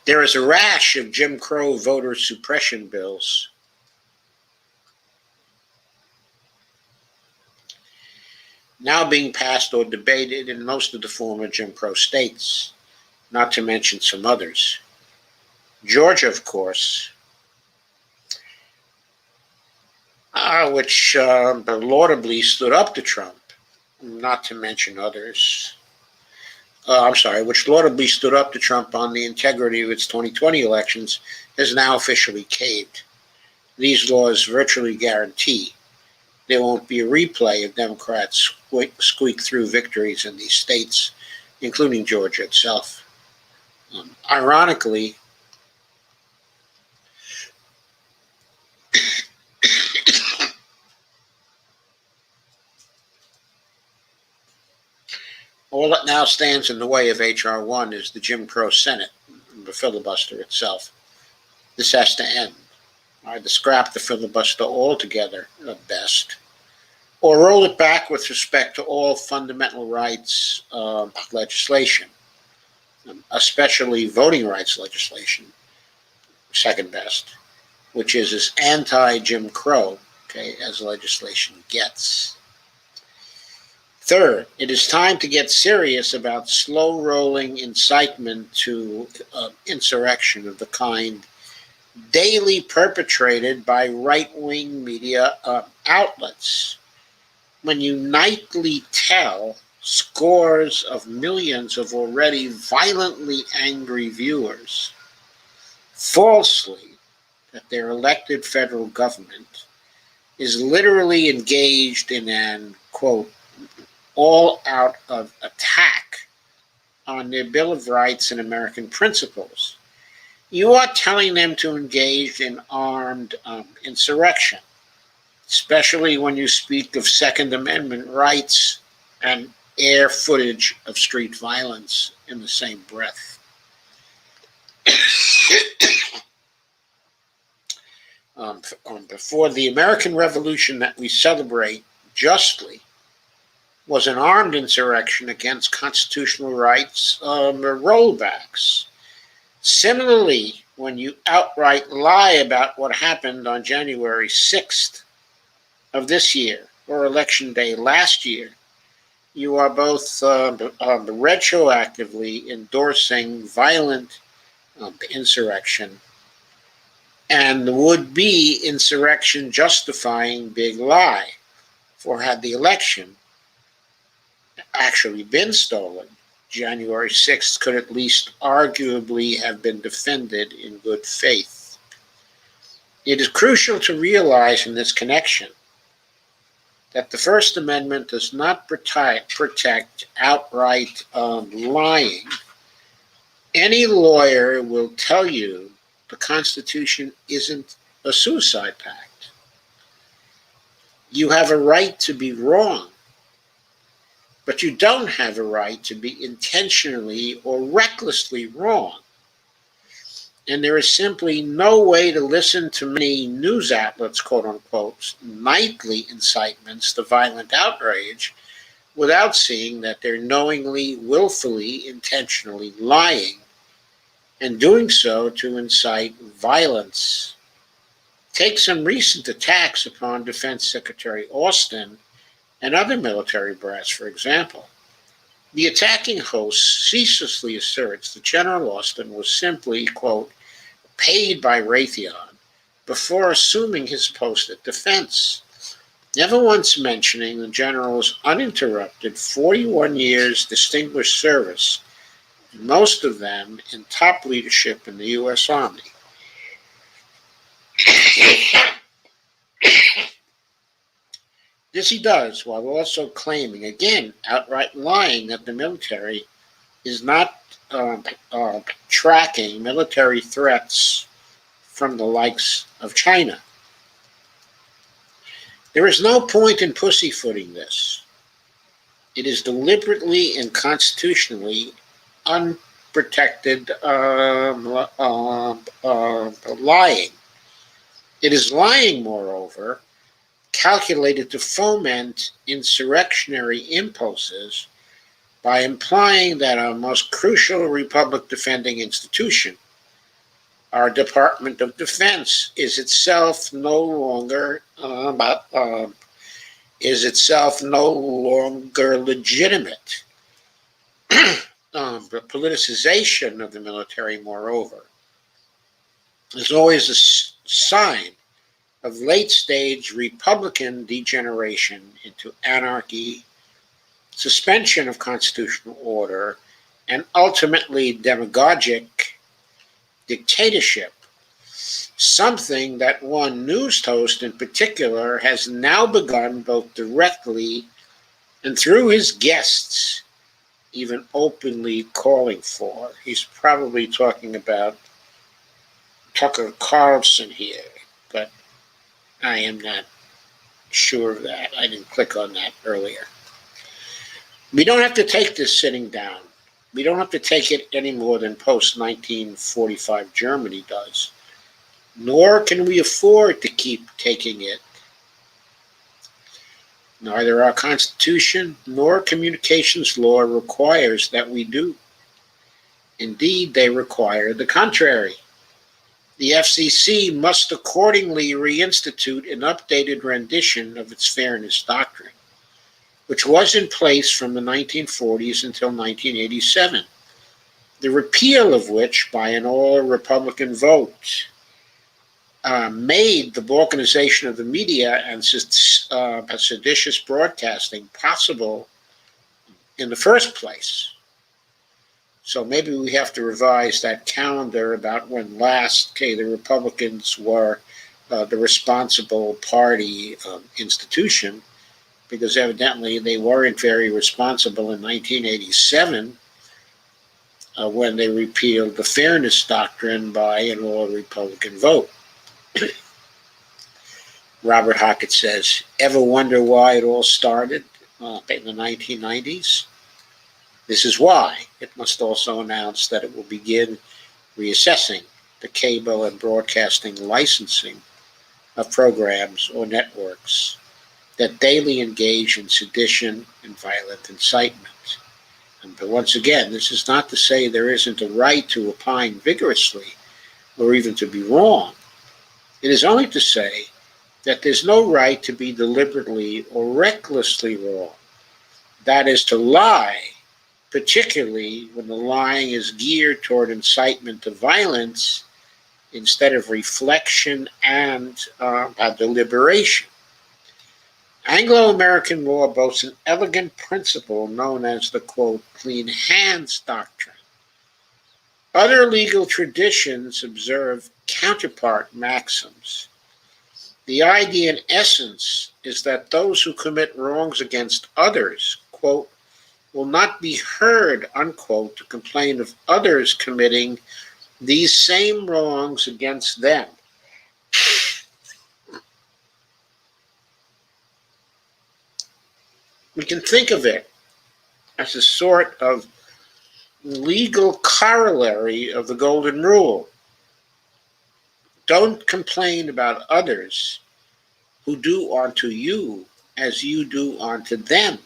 There is a rash of Jim Crow voter suppression bills now being passed or debated in most of the former Jim Crow states, not to mention some others. Georgia, of course, which laudably stood up to Trump, not to mention others. Which laudably stood up to Trump on the integrity of its 2020 elections, has now officially caved. These laws virtually guarantee there won't be a replay of Democrats squeak through victories in these states, including Georgia itself. Ironically, all that now stands in the way of H.R. 1 is the Jim Crow Senate, the filibuster itself. This has to end. Either scrap the filibuster altogether, at best, or roll it back with respect to all fundamental rights legislation, especially voting rights legislation. second best, which is as anti-Jim Crow, okay, as legislation gets. Third, it is time to get serious about slow-rolling incitement to insurrection of the kind daily perpetrated by right-wing media outlets. When you nightly tell scores of millions of already violently angry viewers falsely that their elected federal government is literally engaged in an, quote, all-out of attack on their Bill of Rights and American principles, you are telling them to engage in armed insurrection, especially when you speak of Second Amendment rights and air footage of street violence in the same breath. Before the American Revolution that we celebrate justly was an armed insurrection against constitutional rights rollbacks. Similarly, when you outright lie about what happened on January 6th of this year or Election Day last year, you are both retroactively endorsing violent insurrection and the would-be insurrection justifying big lie. For had the election actually been stolen, January 6th could at least arguably have been defended in good faith. It is crucial to realize in this connection that the First Amendment does not protect outright lying. Any lawyer will tell you the Constitution isn't a suicide pact. You have a right to be wrong, but you don't have a right to be intentionally or recklessly wrong. And there is simply no way to listen to many news outlets, quote unquote, nightly incitements to violent outrage without seeing that they're knowingly, willfully, intentionally lying and doing so to incite violence. Take some recent attacks upon Defense Secretary Austin and other military brass, for example. The attacking host ceaselessly asserts that General Austin was simply, quote, paid by Raytheon before assuming his post at Defense, never once mentioning the general's uninterrupted 41 years distinguished service, most of them in top leadership in the U.S. Army. This he does while also claiming, again, outright lying, that the military is not tracking military threats from the likes of China. There is no point in pussyfooting this. It is deliberately and constitutionally unprotected lying. It is lying, moreover, calculated to foment insurrectionary impulses by implying that our most crucial republic-defending institution, our Department of Defense, is itself no longer legitimate. The politicization of the military, moreover, is always a sign of late-stage Republican degeneration into anarchy, suspension of constitutional order, and ultimately demagogic dictatorship, something that one news host in particular has now begun both directly and through his guests even openly calling for. He's probably talking about Tucker Carlson here, but I am not sure of that. I didn't click on that earlier. We don't have to take this sitting down. We don't have to take it any more than post-1945 Germany does. Nor can we afford to keep taking it. Neither our Constitution nor communications law requires that we do. Indeed, they require the contrary. The FCC must accordingly reinstitute an updated rendition of its fairness doctrine, which was in place from the 1940s until 1987, the repeal of which, by an all-Republican vote, made the balkanization of the media and seditious broadcasting possible in the first place. So maybe we have to revise that calendar about when last, the Republicans were the responsible party institution, because evidently they weren't very responsible in 1987 when they repealed the fairness doctrine by an all-Republican vote. Robert Hockett says, ever wonder why it all started in the 1990s? This is why it must also announce that it will begin reassessing the cable and broadcasting licensing of programs or networks that daily engage in sedition and violent incitement. But once again, this is not to say there isn't a right to opine vigorously or even to be wrong. It is only to say that there's no right to be deliberately or recklessly wrong. That is, to lie, particularly when the lying is geared toward incitement to violence instead of reflection and deliberation. Anglo-American law boasts an elegant principle known as the, quote, clean hands doctrine. Other legal traditions observe counterpart maxims. The idea in essence is that those who commit wrongs against others, quote, will not be heard, unquote, to complain of others committing these same wrongs against them. We can think of it as a sort of legal corollary of the Golden Rule. Don't complain about others who do unto you as you do unto them.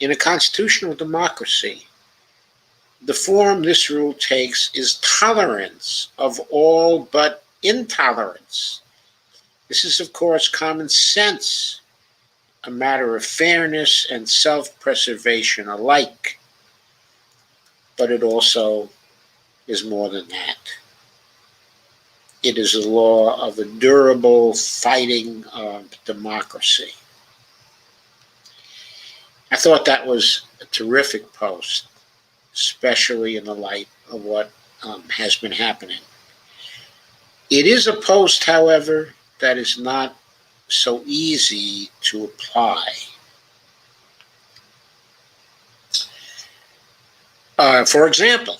In a constitutional democracy, the form this rule takes is tolerance of all but intolerance. This is, of course, common sense, a matter of fairness and self-preservation alike. But it also is more than that. It is a law of a durable fighting democracy. I thought that was a terrific post, especially in the light of what has been happening. It is a post, however, that is not so easy to apply. For example,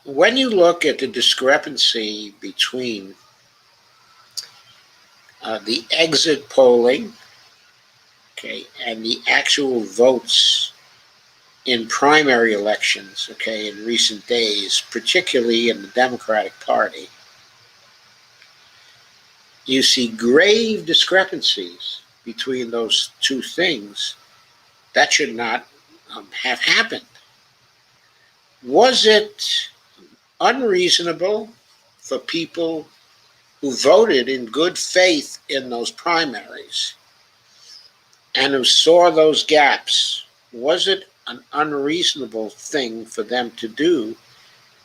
when you look at the discrepancy between the exit polling, and the actual votes in primary elections, in recent days, particularly in the Democratic Party, you see grave discrepancies between those two things that should not have happened. Was it unreasonable for people who voted in good faith in those primaries and who saw those gaps? Was it an unreasonable thing for them to do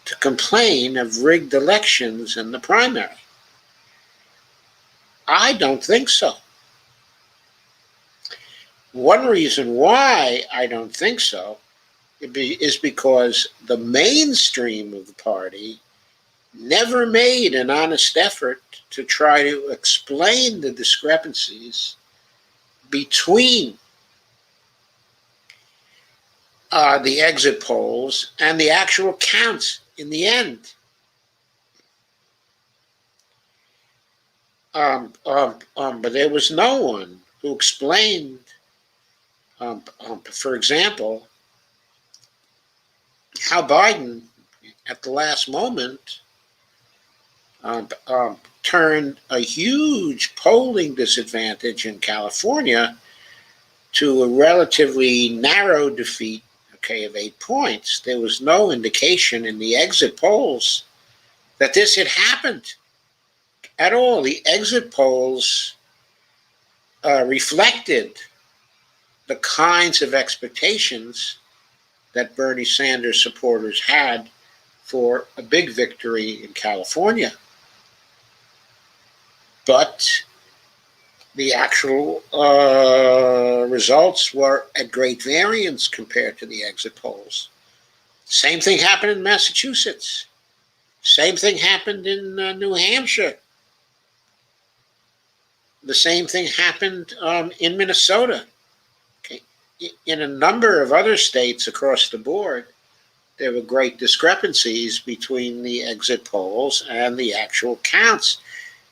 to complain of rigged elections in the primary? I don't think so. One reason why I don't think so is because the mainstream of the party never made an honest effort to try to explain the discrepancies between the exit polls and the actual counts in the end. But there was no one who explained, for example, how Biden, at the last moment, turned a huge polling disadvantage in California to a relatively narrow defeat, okay, of 8 points, there was no indication in the exit polls that this had happened at all. The exit polls reflected the kinds of expectations that Bernie Sanders supporters had for a big victory in California. But the actual results were at great variance compared to the exit polls. Same thing happened in Massachusetts. Same thing happened in New Hampshire. The same thing happened in Minnesota. Okay. In a number of other states across the board, there were great discrepancies between the exit polls and the actual counts,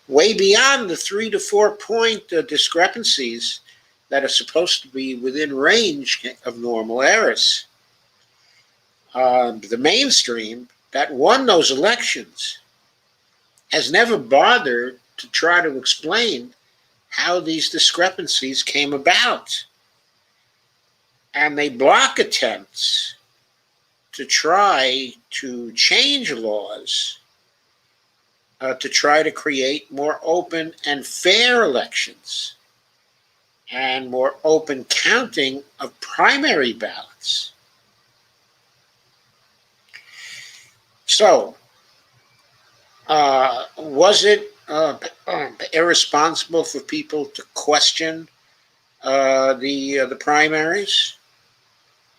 way beyond the 3 to 4 point discrepancies that are supposed to be within range of normal errors. The mainstream that won those elections has never bothered to try to explain how these discrepancies came about. And they block attempts to try to change laws to try to create more open and fair elections and more open counting of primary ballots. So, was it irresponsible for people to question the primaries?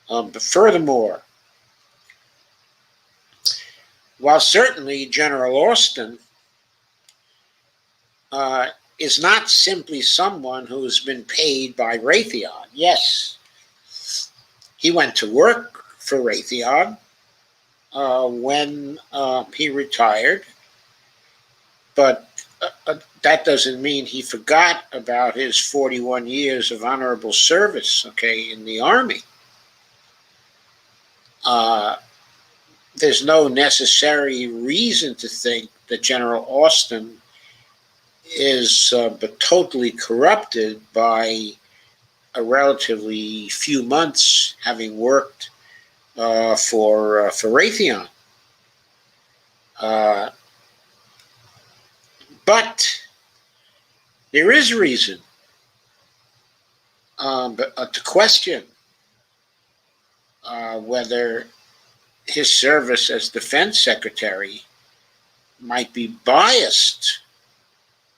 But furthermore, while certainly General Austin is not simply someone who has been paid by Raytheon. Yes, he went to work for Raytheon when he retired, but that doesn't mean he forgot about his 41 years of honorable service, okay, in the Army. There's no necessary reason to think that General Austin is but totally corrupted by a relatively few months having worked for Raytheon. But there is reason to question whether his service as defense secretary might be biased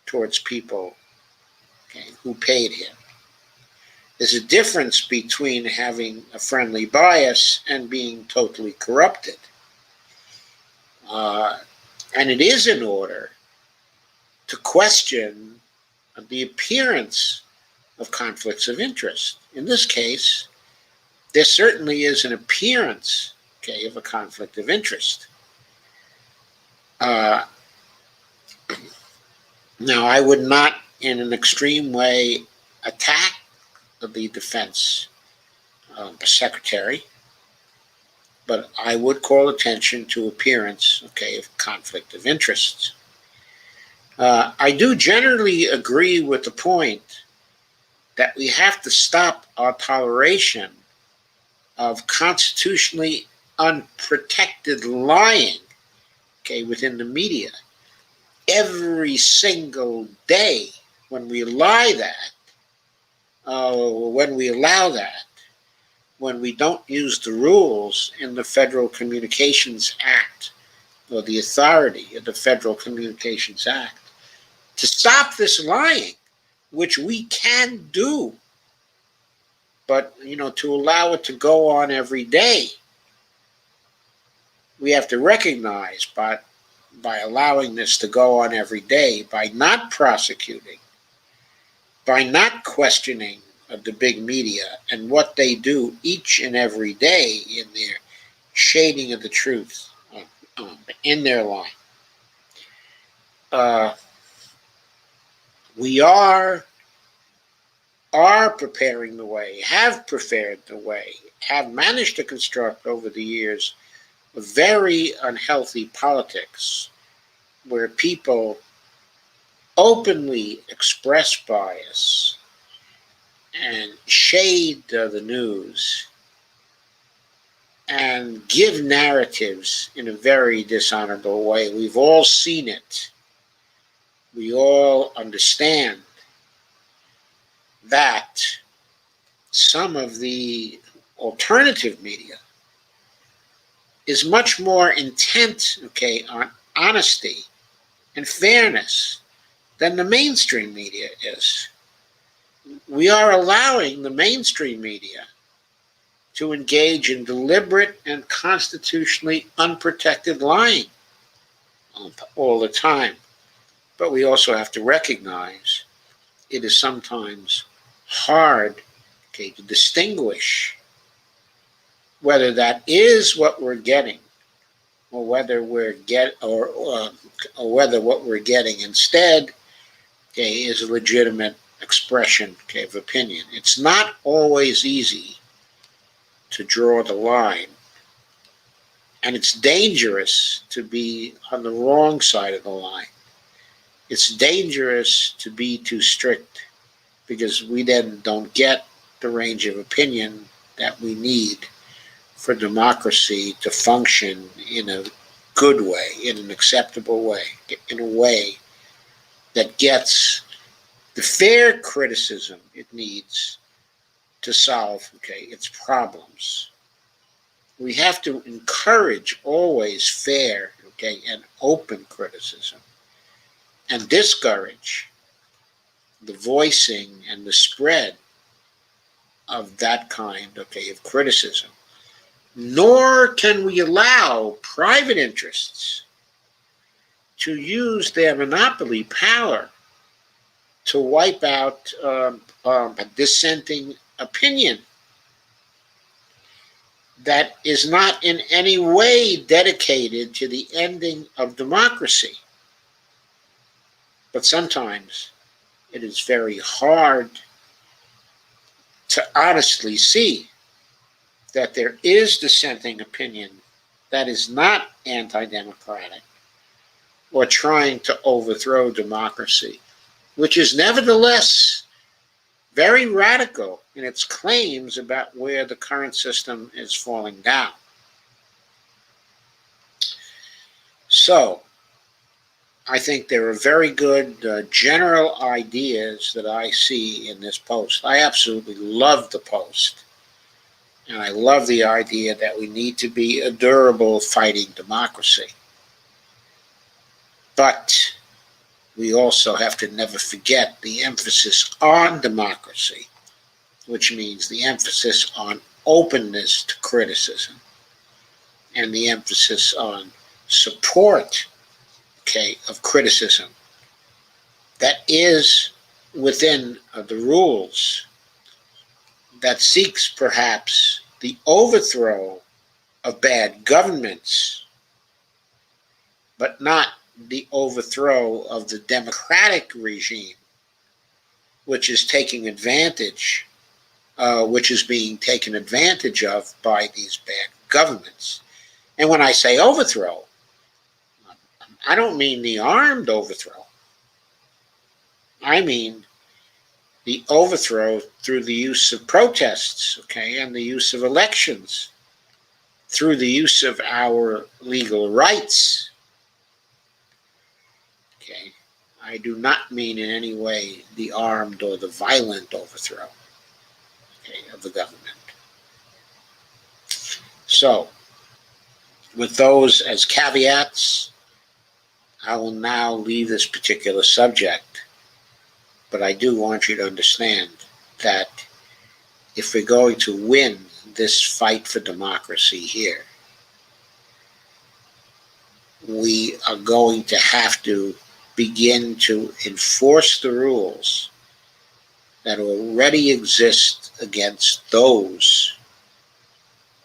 towards people, okay, who paid him. There's a difference between having a friendly bias and being totally corrupted. And it is in order to question the appearance of conflicts of interest. In this case, there certainly is an appearance, okay, of a conflict of interest. Now, I would not, in an extreme way, attack the defense secretary, but I would call attention to appearance, okay, of conflict of interest. I do generally agree with the point that we have to stop our toleration of constitutionally unprotected lying, okay, within the media. Every single day when we allow that, when we don't use the rules in the Federal Communications Act or the authority of the Federal Communications Act to stop this lying, which we can do, but to allow it to go on every day, we have to recognize, but by allowing this to go on every day, by not prosecuting, by not questioning of the big media and what they do each and every day in their shading of the truth in their line. We are preparing the way, have prepared the way, have managed to construct over the years a very unhealthy politics where people openly express bias and shade the news and give narratives in a very dishonorable way. We've all seen it. We all understand that some of the alternative media is much more intent, okay, on honesty and fairness than the mainstream media is. We are allowing the mainstream media to engage in deliberate and constitutionally unprotected lying all the time. But we also have to recognize it is sometimes hard, okay, to distinguish whether that is what we're getting, or whether or whether what we're getting instead, okay, is a legitimate expression, okay, of opinion. It's not always easy to draw the line, and it's dangerous to be on the wrong side of the line. It's dangerous to be too strict, because we then don't get the range of opinion that we need for democracy to function in a good way, in an acceptable way, in a way that gets the fair criticism it needs to solve, okay, its problems. We have to encourage always fair, okay, and open criticism, and discourage the voicing and the spread of that kind, okay, of criticism. Nor can we allow private interests to use their monopoly power to wipe out a dissenting opinion that is not in any way dedicated to the ending of democracy. But sometimes it is very hard to honestly see that there is dissenting opinion that is not anti-democratic or trying to overthrow democracy, which is nevertheless very radical in its claims about where the current system is falling down. So, I think there are very good general ideas that I see in this post. I absolutely love the post. And I love the idea that we need to be a durable fighting democracy. But we also have to never forget the emphasis on democracy, which means the emphasis on openness to criticism and the emphasis on support, okay, of criticism that is within the rules, that seeks perhaps the overthrow of bad governments, but not the overthrow of the democratic regime, which is taking advantage, which is being taken advantage of by these bad governments. And when I say overthrow, I don't mean the armed overthrow. I mean the overthrow through the use of protests, okay, and the use of elections, through the use of our legal rights. Okay, I do not mean in any way the armed or the violent overthrow, okay, of the government. So, with those as caveats, I will now leave this particular subject. But I do want you to understand that if we're going to win this fight for democracy here, we are going to have to begin to enforce the rules that already exist against those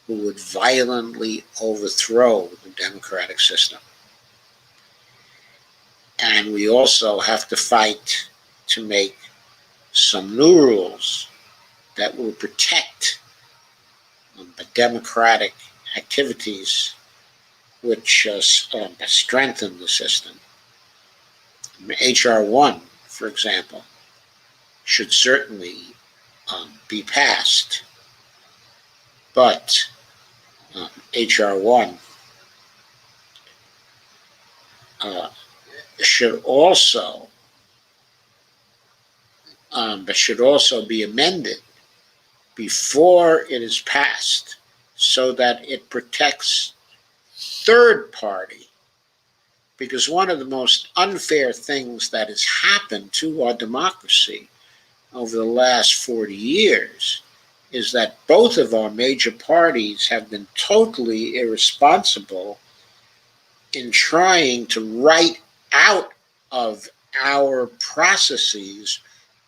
who would violently overthrow the democratic system. And we also have to fight to make some new rules that will protect democratic activities which strengthen the system. H.R. 1, for example, should certainly be passed, but HR 1, should also be amended before it is passed so that it protects third party. Because one of the most unfair things that has happened to our democracy over the last 40 years is that both of our major parties have been totally irresponsible in trying to write out of our processes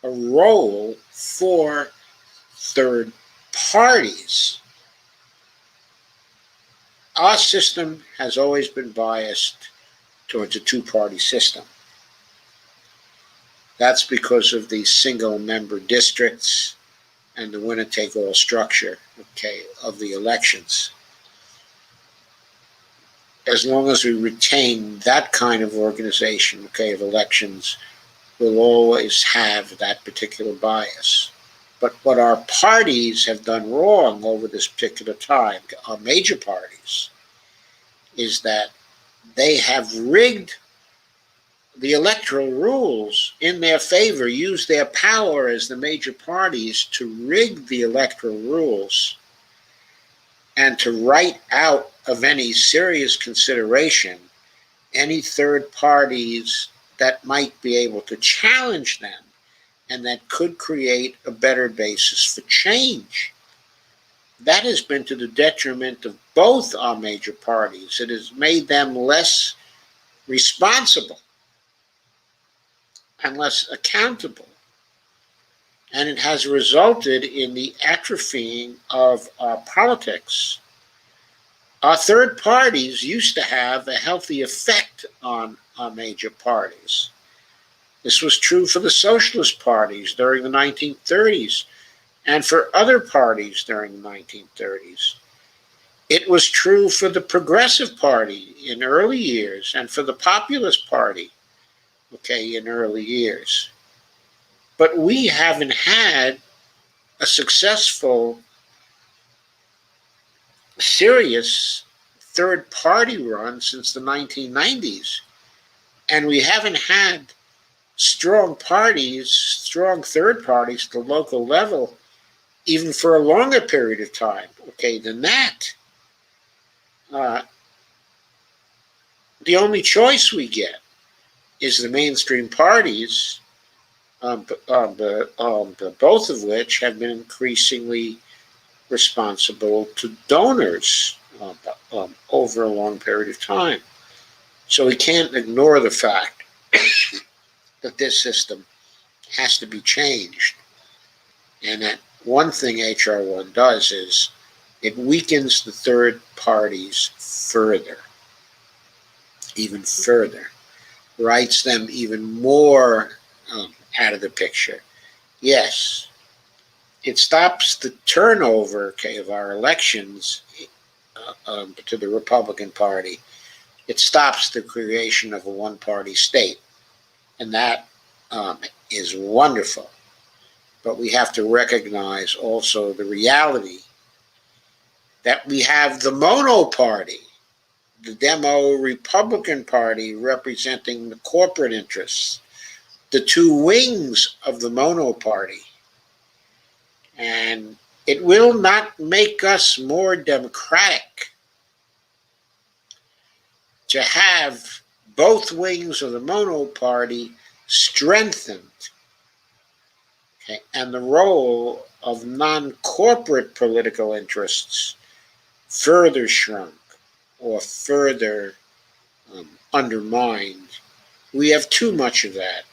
a role for third parties. Our system has always been biased towards a two-party system. That's because of the single-member districts and the winner-take-all structure, of the elections. As long as we retain that kind of organization, of elections, we'll always have that particular bias. But what our parties have done wrong over this particular time, our major parties, is that they have rigged the electoral rules in their favor, used their power as the major parties to rig the electoral rules and to write out of any serious consideration any third parties that might be able to challenge them and that could create a better basis for change. That has been to the detriment of both our major parties. It has made them less responsible and less accountable. And it has resulted in the atrophying of our politics. Our third parties used to have a healthy effect on our major parties. This was true for the socialist parties during the 1930s and for other parties during the 1930s. It was true for the Progressive Party in early years and for the Populist Party, in early years. But we haven't had a successful, serious third-party run since the 1990s. And we haven't had strong parties, strong third parties at the local level, even for a longer period of time, than that. The only choice we get is the mainstream parties, both of which have been increasingly responsible to donors over a long period of time. So we can't ignore the fact that this system has to be changed. And that one thing HR 1 does is it weakens the third parties further, even further, writes them even more out of the picture. Yes, it stops the turnover of our elections to the Republican Party. It stops the creation of a one-party state, and that is wonderful. But we have to recognize also the reality that we have the mono party, the Demo Republican Party representing the corporate interests, the two wings of the mono party. And it will not make us more democratic to have both wings of the mono party strengthened, and the role of non-corporate political interests further shrunk or further undermined. We have too much of that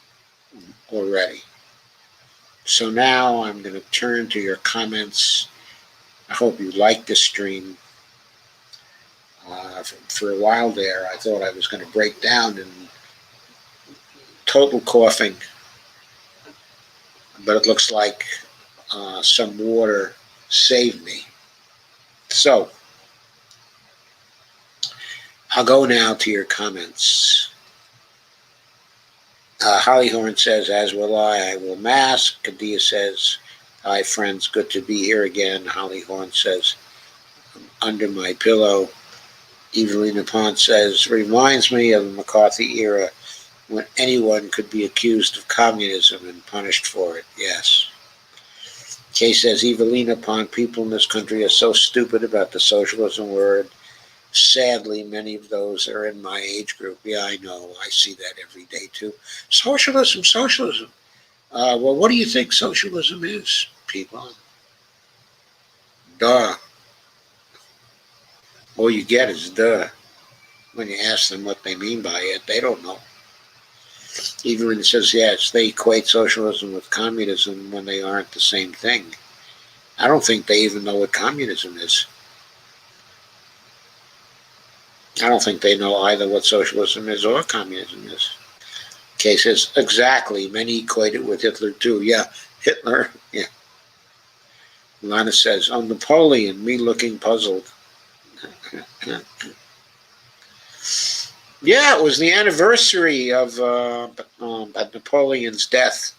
already. So now I'm going to turn to your comments. I hope you like this stream. For a while there, I thought I was going to break down in total coughing, but it looks like some water saved me. So I'll go now to your comments. Hollyhorn says, as will I will mask. Kadia says, hi friends, good to be here again. Hollyhorn says, under my pillow. Evelina Pont says, reminds me of the McCarthy era when anyone could be accused of communism and punished for it. Yes. Kay says, Evelina Pont, people in this country are so stupid about the socialism word. Sadly, many of those are in my age group. Yeah, I know. I see that every day too. Socialism, socialism. Well, what do you think socialism is, people? Duh. All you get is duh. When you ask them what they mean by it, they don't know. Even when it says, yes, they equate socialism with communism when they aren't the same thing. I don't think they even know what communism is. I don't think they know either what socialism is or communism is. Kay says, exactly. Many equate it with Hitler too. Yeah, Hitler. Yeah. Lana says, oh, Napoleon, me looking puzzled. Yeah, it was the anniversary of Napoleon's death.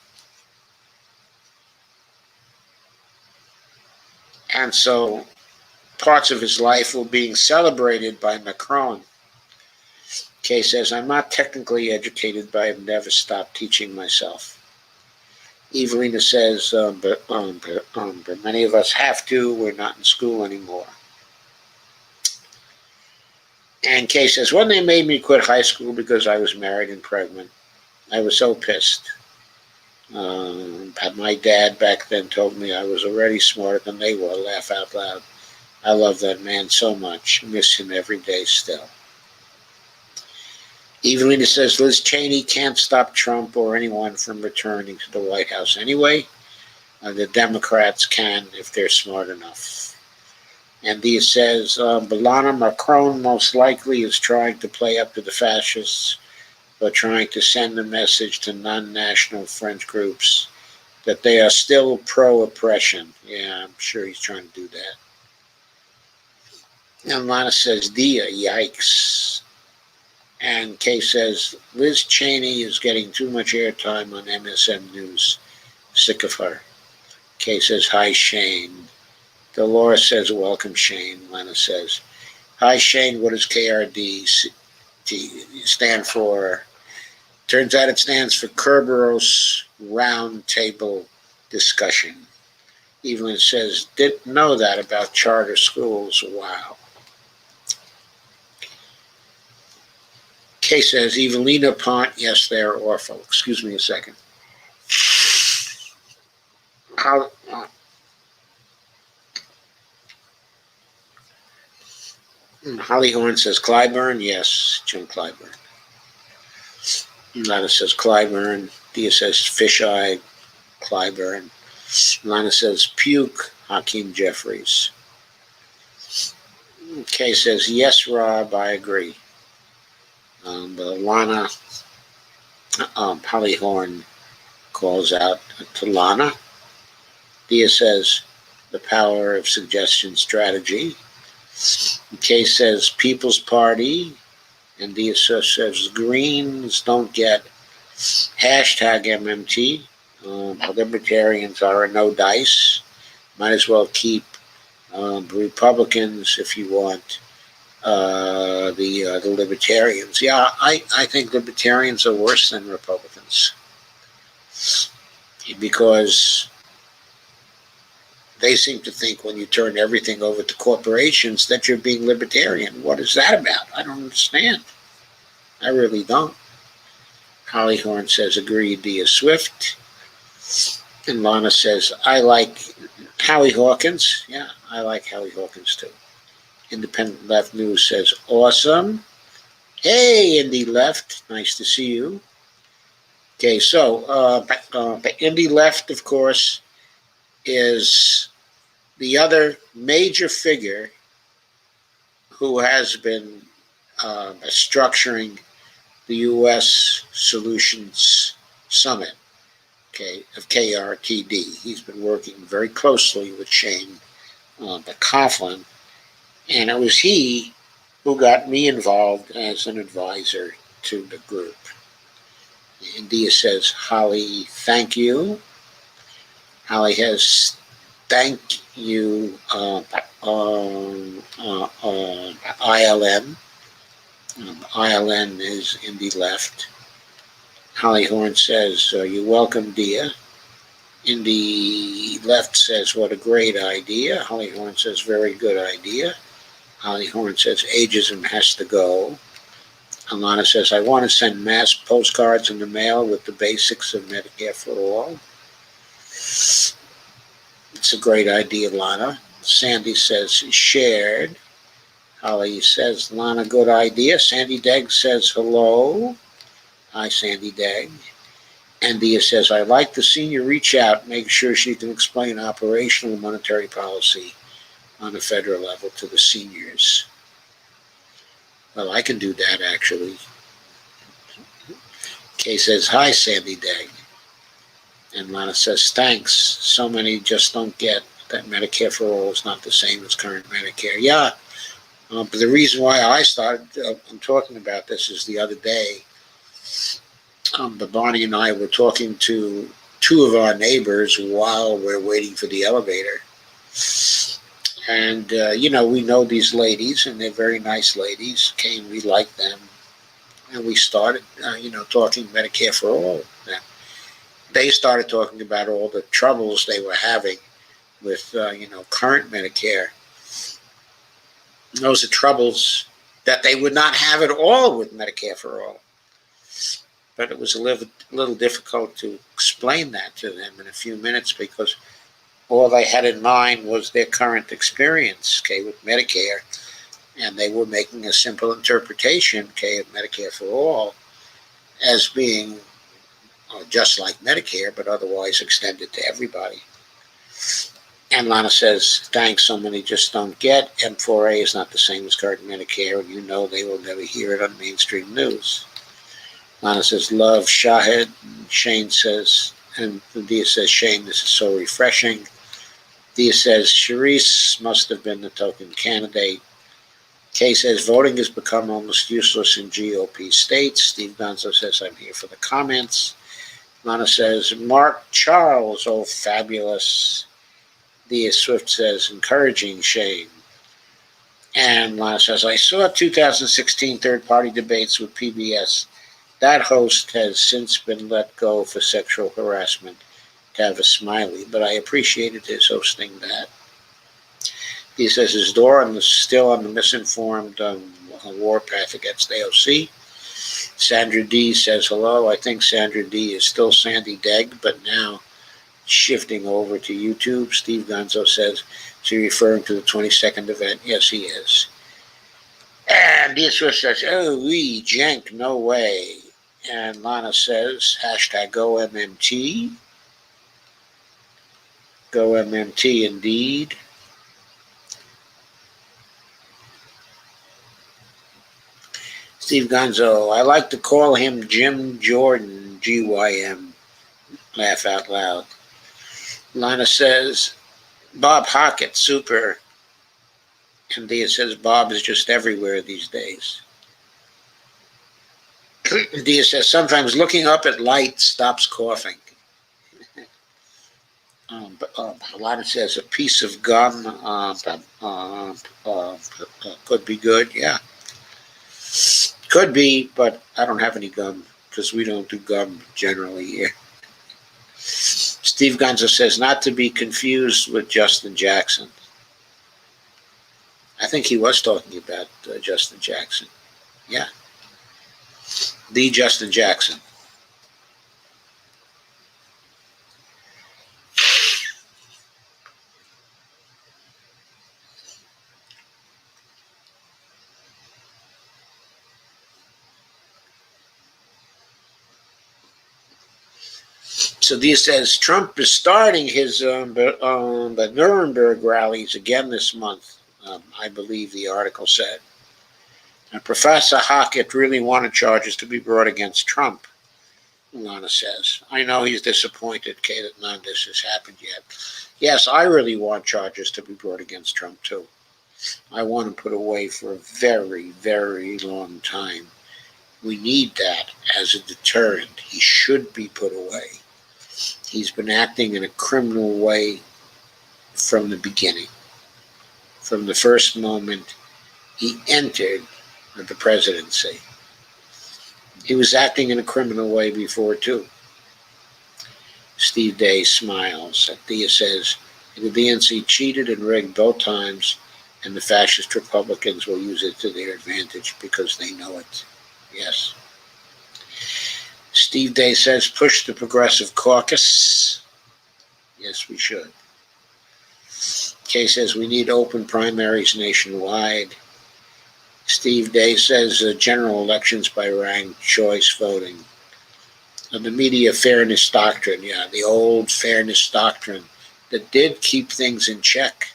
And so parts of his life were being celebrated by Macron. Kay says, I'm not technically educated, but I've never stopped teaching myself. Evelina says, but many of us have to. We're not in school anymore. And Kay says, when they made me quit high school because I was married and pregnant, I was so pissed. My dad back then told me I was already smarter than they were. Laugh out loud. I love that man so much. Miss him every day still. Evelina says, Liz Cheney can't stop Trump or anyone from returning to the White House anyway. The Democrats can if they're smart enough. And Dia says, Belana Macron most likely is trying to play up to the fascists, but trying to send a message to non-national French groups that they are still pro-oppression. Yeah, I'm sure he's trying to do that. And Lana says, Dia, yikes. And Kay says, Liz Cheney is getting too much airtime on MSM News. Sick of her. Kay says, hi, Shane. Dolores says, welcome, Shane. Lana says, hi, Shane, what does KRD stand for? Turns out it stands for Kerberos Round Table Discussion. Evelyn says, didn't know that about charter schools. Wow. Kay says, Evelina Pont, yes, they're awful. Excuse me a second. Holly Horn says, Clyburn, yes, Jim Clyburn. Lana says, Clyburn. Dia says, Fisheye, Clyburn. Lana says, Puke, Hakeem Jeffries. Kay says, yes, Rob, I agree. But Lana, Holly Horn calls out to Lana. Dia says, the power of suggestion strategy. Kay says, People's Party. And Dia says, Greens don't get hashtag MMT. Libertarians are a no dice. Might as well keep Republicans if you want the libertarians. Yeah, I think libertarians are worse than Republicans because they seem to think when you turn everything over to corporations that you're being libertarian. What is that about? I don't understand. I really don't. Holly Horn says, agreed, Dia Swift. And Lana says, I like Howie Hawkins. Yeah, I like Howie Hawkins too. Independent Left News says, awesome. Hey, Indie Left, nice to see you. Okay, so Indie Left, of course, is the other major figure who has been structuring the U.S. Solutions Summit, okay, of KRTD. He's been working very closely with Shane Coughlin, and it was he who got me involved as an advisor to the group. And Dia says, Holly, thank you. Holly has thank you, ILM. ILN is in the left. Holly Horn says, you're welcome, dear. In the left says, what a great idea. Holly Horn says, very good idea. Holly Horn says, ageism has to go. Alana says, I want to send mass postcards in the mail with the basics of Medicare for all. It's a great idea, Lana. Sandy says, shared. Holly says, Lana, good idea. Sandy Degg says, hello. Hi, Sandy Degg. Andia says, I like the senior reach out, make sure she can explain operational monetary policy on the federal level to the seniors. Well, I can do that, actually. Kay says, hi, Sandy Degg. And Lana says, thanks. So many just don't get that Medicare for all is not the same as current Medicare. Yeah, but the reason why I started I'm talking about this is the other day, but Barney and I were talking to two of our neighbors while we're waiting for the elevator. And, we know these ladies, and they're very nice ladies. Kane, we like them. And we started, talking Medicare for all. And they started talking about all the troubles they were having with, current Medicare. And those are troubles that they would not have at all with Medicare for all. But it was a little difficult to explain that to them in a few minutes because all they had in mind was their current experience, with Medicare. And they were making a simple interpretation, of Medicare for all as being just like Medicare, but otherwise extended to everybody. And Lana says, thanks, so many just don't get. M4A is not the same as current Medicare, and they will never hear it on mainstream news. Lana says, love Shahid. Shane says, and Dia says, Shane, this is so refreshing. Dia says, Sharice must have been the token candidate. Kay says, voting has become almost useless in GOP states. Steve Gonzo says, I'm here for the comments. Lana says, Mark Charles, oh, fabulous. Dia Swift says, encouraging Shane. And Lana says, I saw 2016 third-party debates with PBS. That host has since been let go for sexual harassment. Tavis Smiley, but I appreciated his hosting that. He says his door is still on the misinformed warpath against AOC. Sandra D says hello. I think Sandra D is still Sandy Degg, but now shifting over to YouTube. Steve Gonzo says, is he referring to the 22nd event? Yes, he is. And Beatrice says, oh, Jenk, no way. And Lana says, hashtag GoMMT. GoMMT indeed. Steve Gonzo, I like to call him Jim Jordan, GYM. Laugh out loud. Lana says, Bob Hockett, super. And Dia says, Bob is just everywhere these days. Dia says, sometimes looking up at light stops coughing. Lana says, a piece of gum could be good. Yeah. Could be, but I don't have any gum because we don't do gum generally here. Steve Gonzo says, not to be confused with Justin Jackson. I think he was talking about Justin Jackson. Yeah. The Justin Jackson. So this says Trump is starting his the Nuremberg rallies again this month. I believe the article said. And Professor Hockett really wanted charges to be brought against Trump. Lana says, I know he's disappointed, that none of this has happened yet. Yes, I really want charges to be brought against Trump too. I want him put away for a very, very long time. We need that as a deterrent. He should be put away. He's been acting in a criminal way from the beginning, from the first moment he entered the presidency. He was acting in a criminal way before, too. Steve Day smiles. Dia says, the DNC cheated and rigged both times, and the fascist Republicans will use it to their advantage because they know it. Yes. Steve Day says, push the Progressive Caucus. Yes, we should. Kay says, we need open primaries nationwide. Steve Day says, general elections by ranked choice voting. And the media fairness doctrine, yeah, the old fairness doctrine that did keep things in check,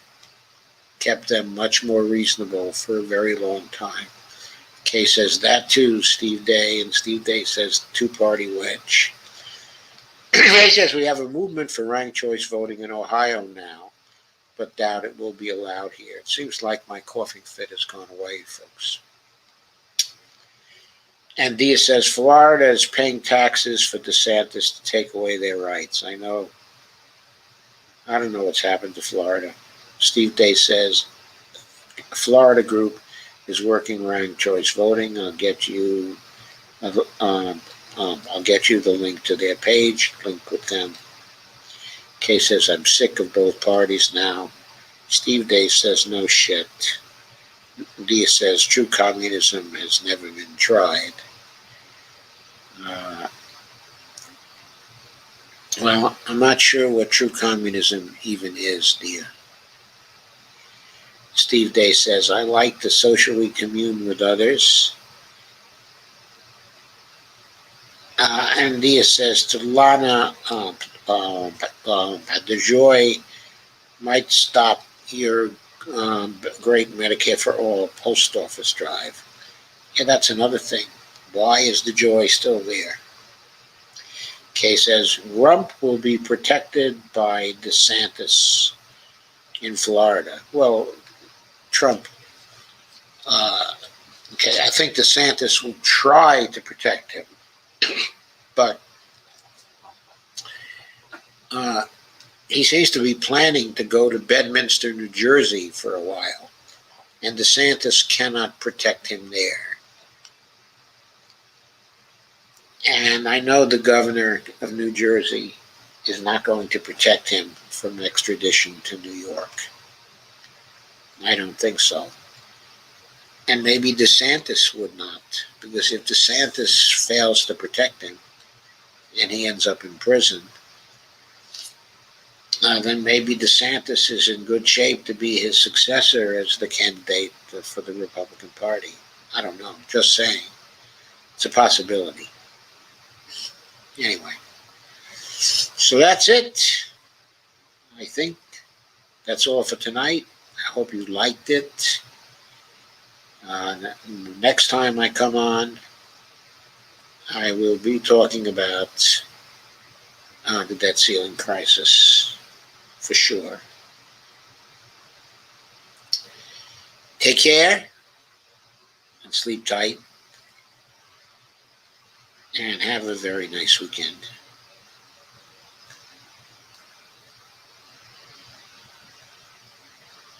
kept them much more reasonable for a very long time. Kay says that too, Steve Day, and Steve Day says two-party wedge. Kay says we have a movement for ranked choice voting in Ohio now, but doubt it will be allowed here. It seems like my coughing fit has gone away, folks. And Dia says Florida is paying taxes for DeSantis to take away their rights. I know. I don't know what's happened to Florida. Steve Day says a Florida group is working ranked choice voting. I'll get you the link to their page. Link with them. Kay says I'm sick of both parties now. Steve Day says no shit. Dia says true communism has never been tried. Well, I'm not sure what true communism even is, Dia. Steve Day says, I like to socially commune with others. And Dia says, to Lana, the joy might stop your great Medicare for All post office drive. And that's another thing. Why is the joy still there? Kay says, Rump will be protected by DeSantis in Florida. Well, Trump, I think DeSantis will try to protect him, but he seems to be planning to go to Bedminster, New Jersey for a while, and DeSantis cannot protect him there. And I know the governor of New Jersey is not going to protect him from extradition to New York. I don't think so. And maybe DeSantis would not, because if DeSantis fails to protect him and he ends up in prison, then maybe DeSantis is in good shape to be his successor as the candidate for the Republican Party. I don't know, just saying. It's a possibility. Anyway, so that's it. I think that's all for tonight. I hope you liked it. Next time I come on, I will be talking about the debt ceiling crisis, for sure. Take care and sleep tight, and have a very nice weekend.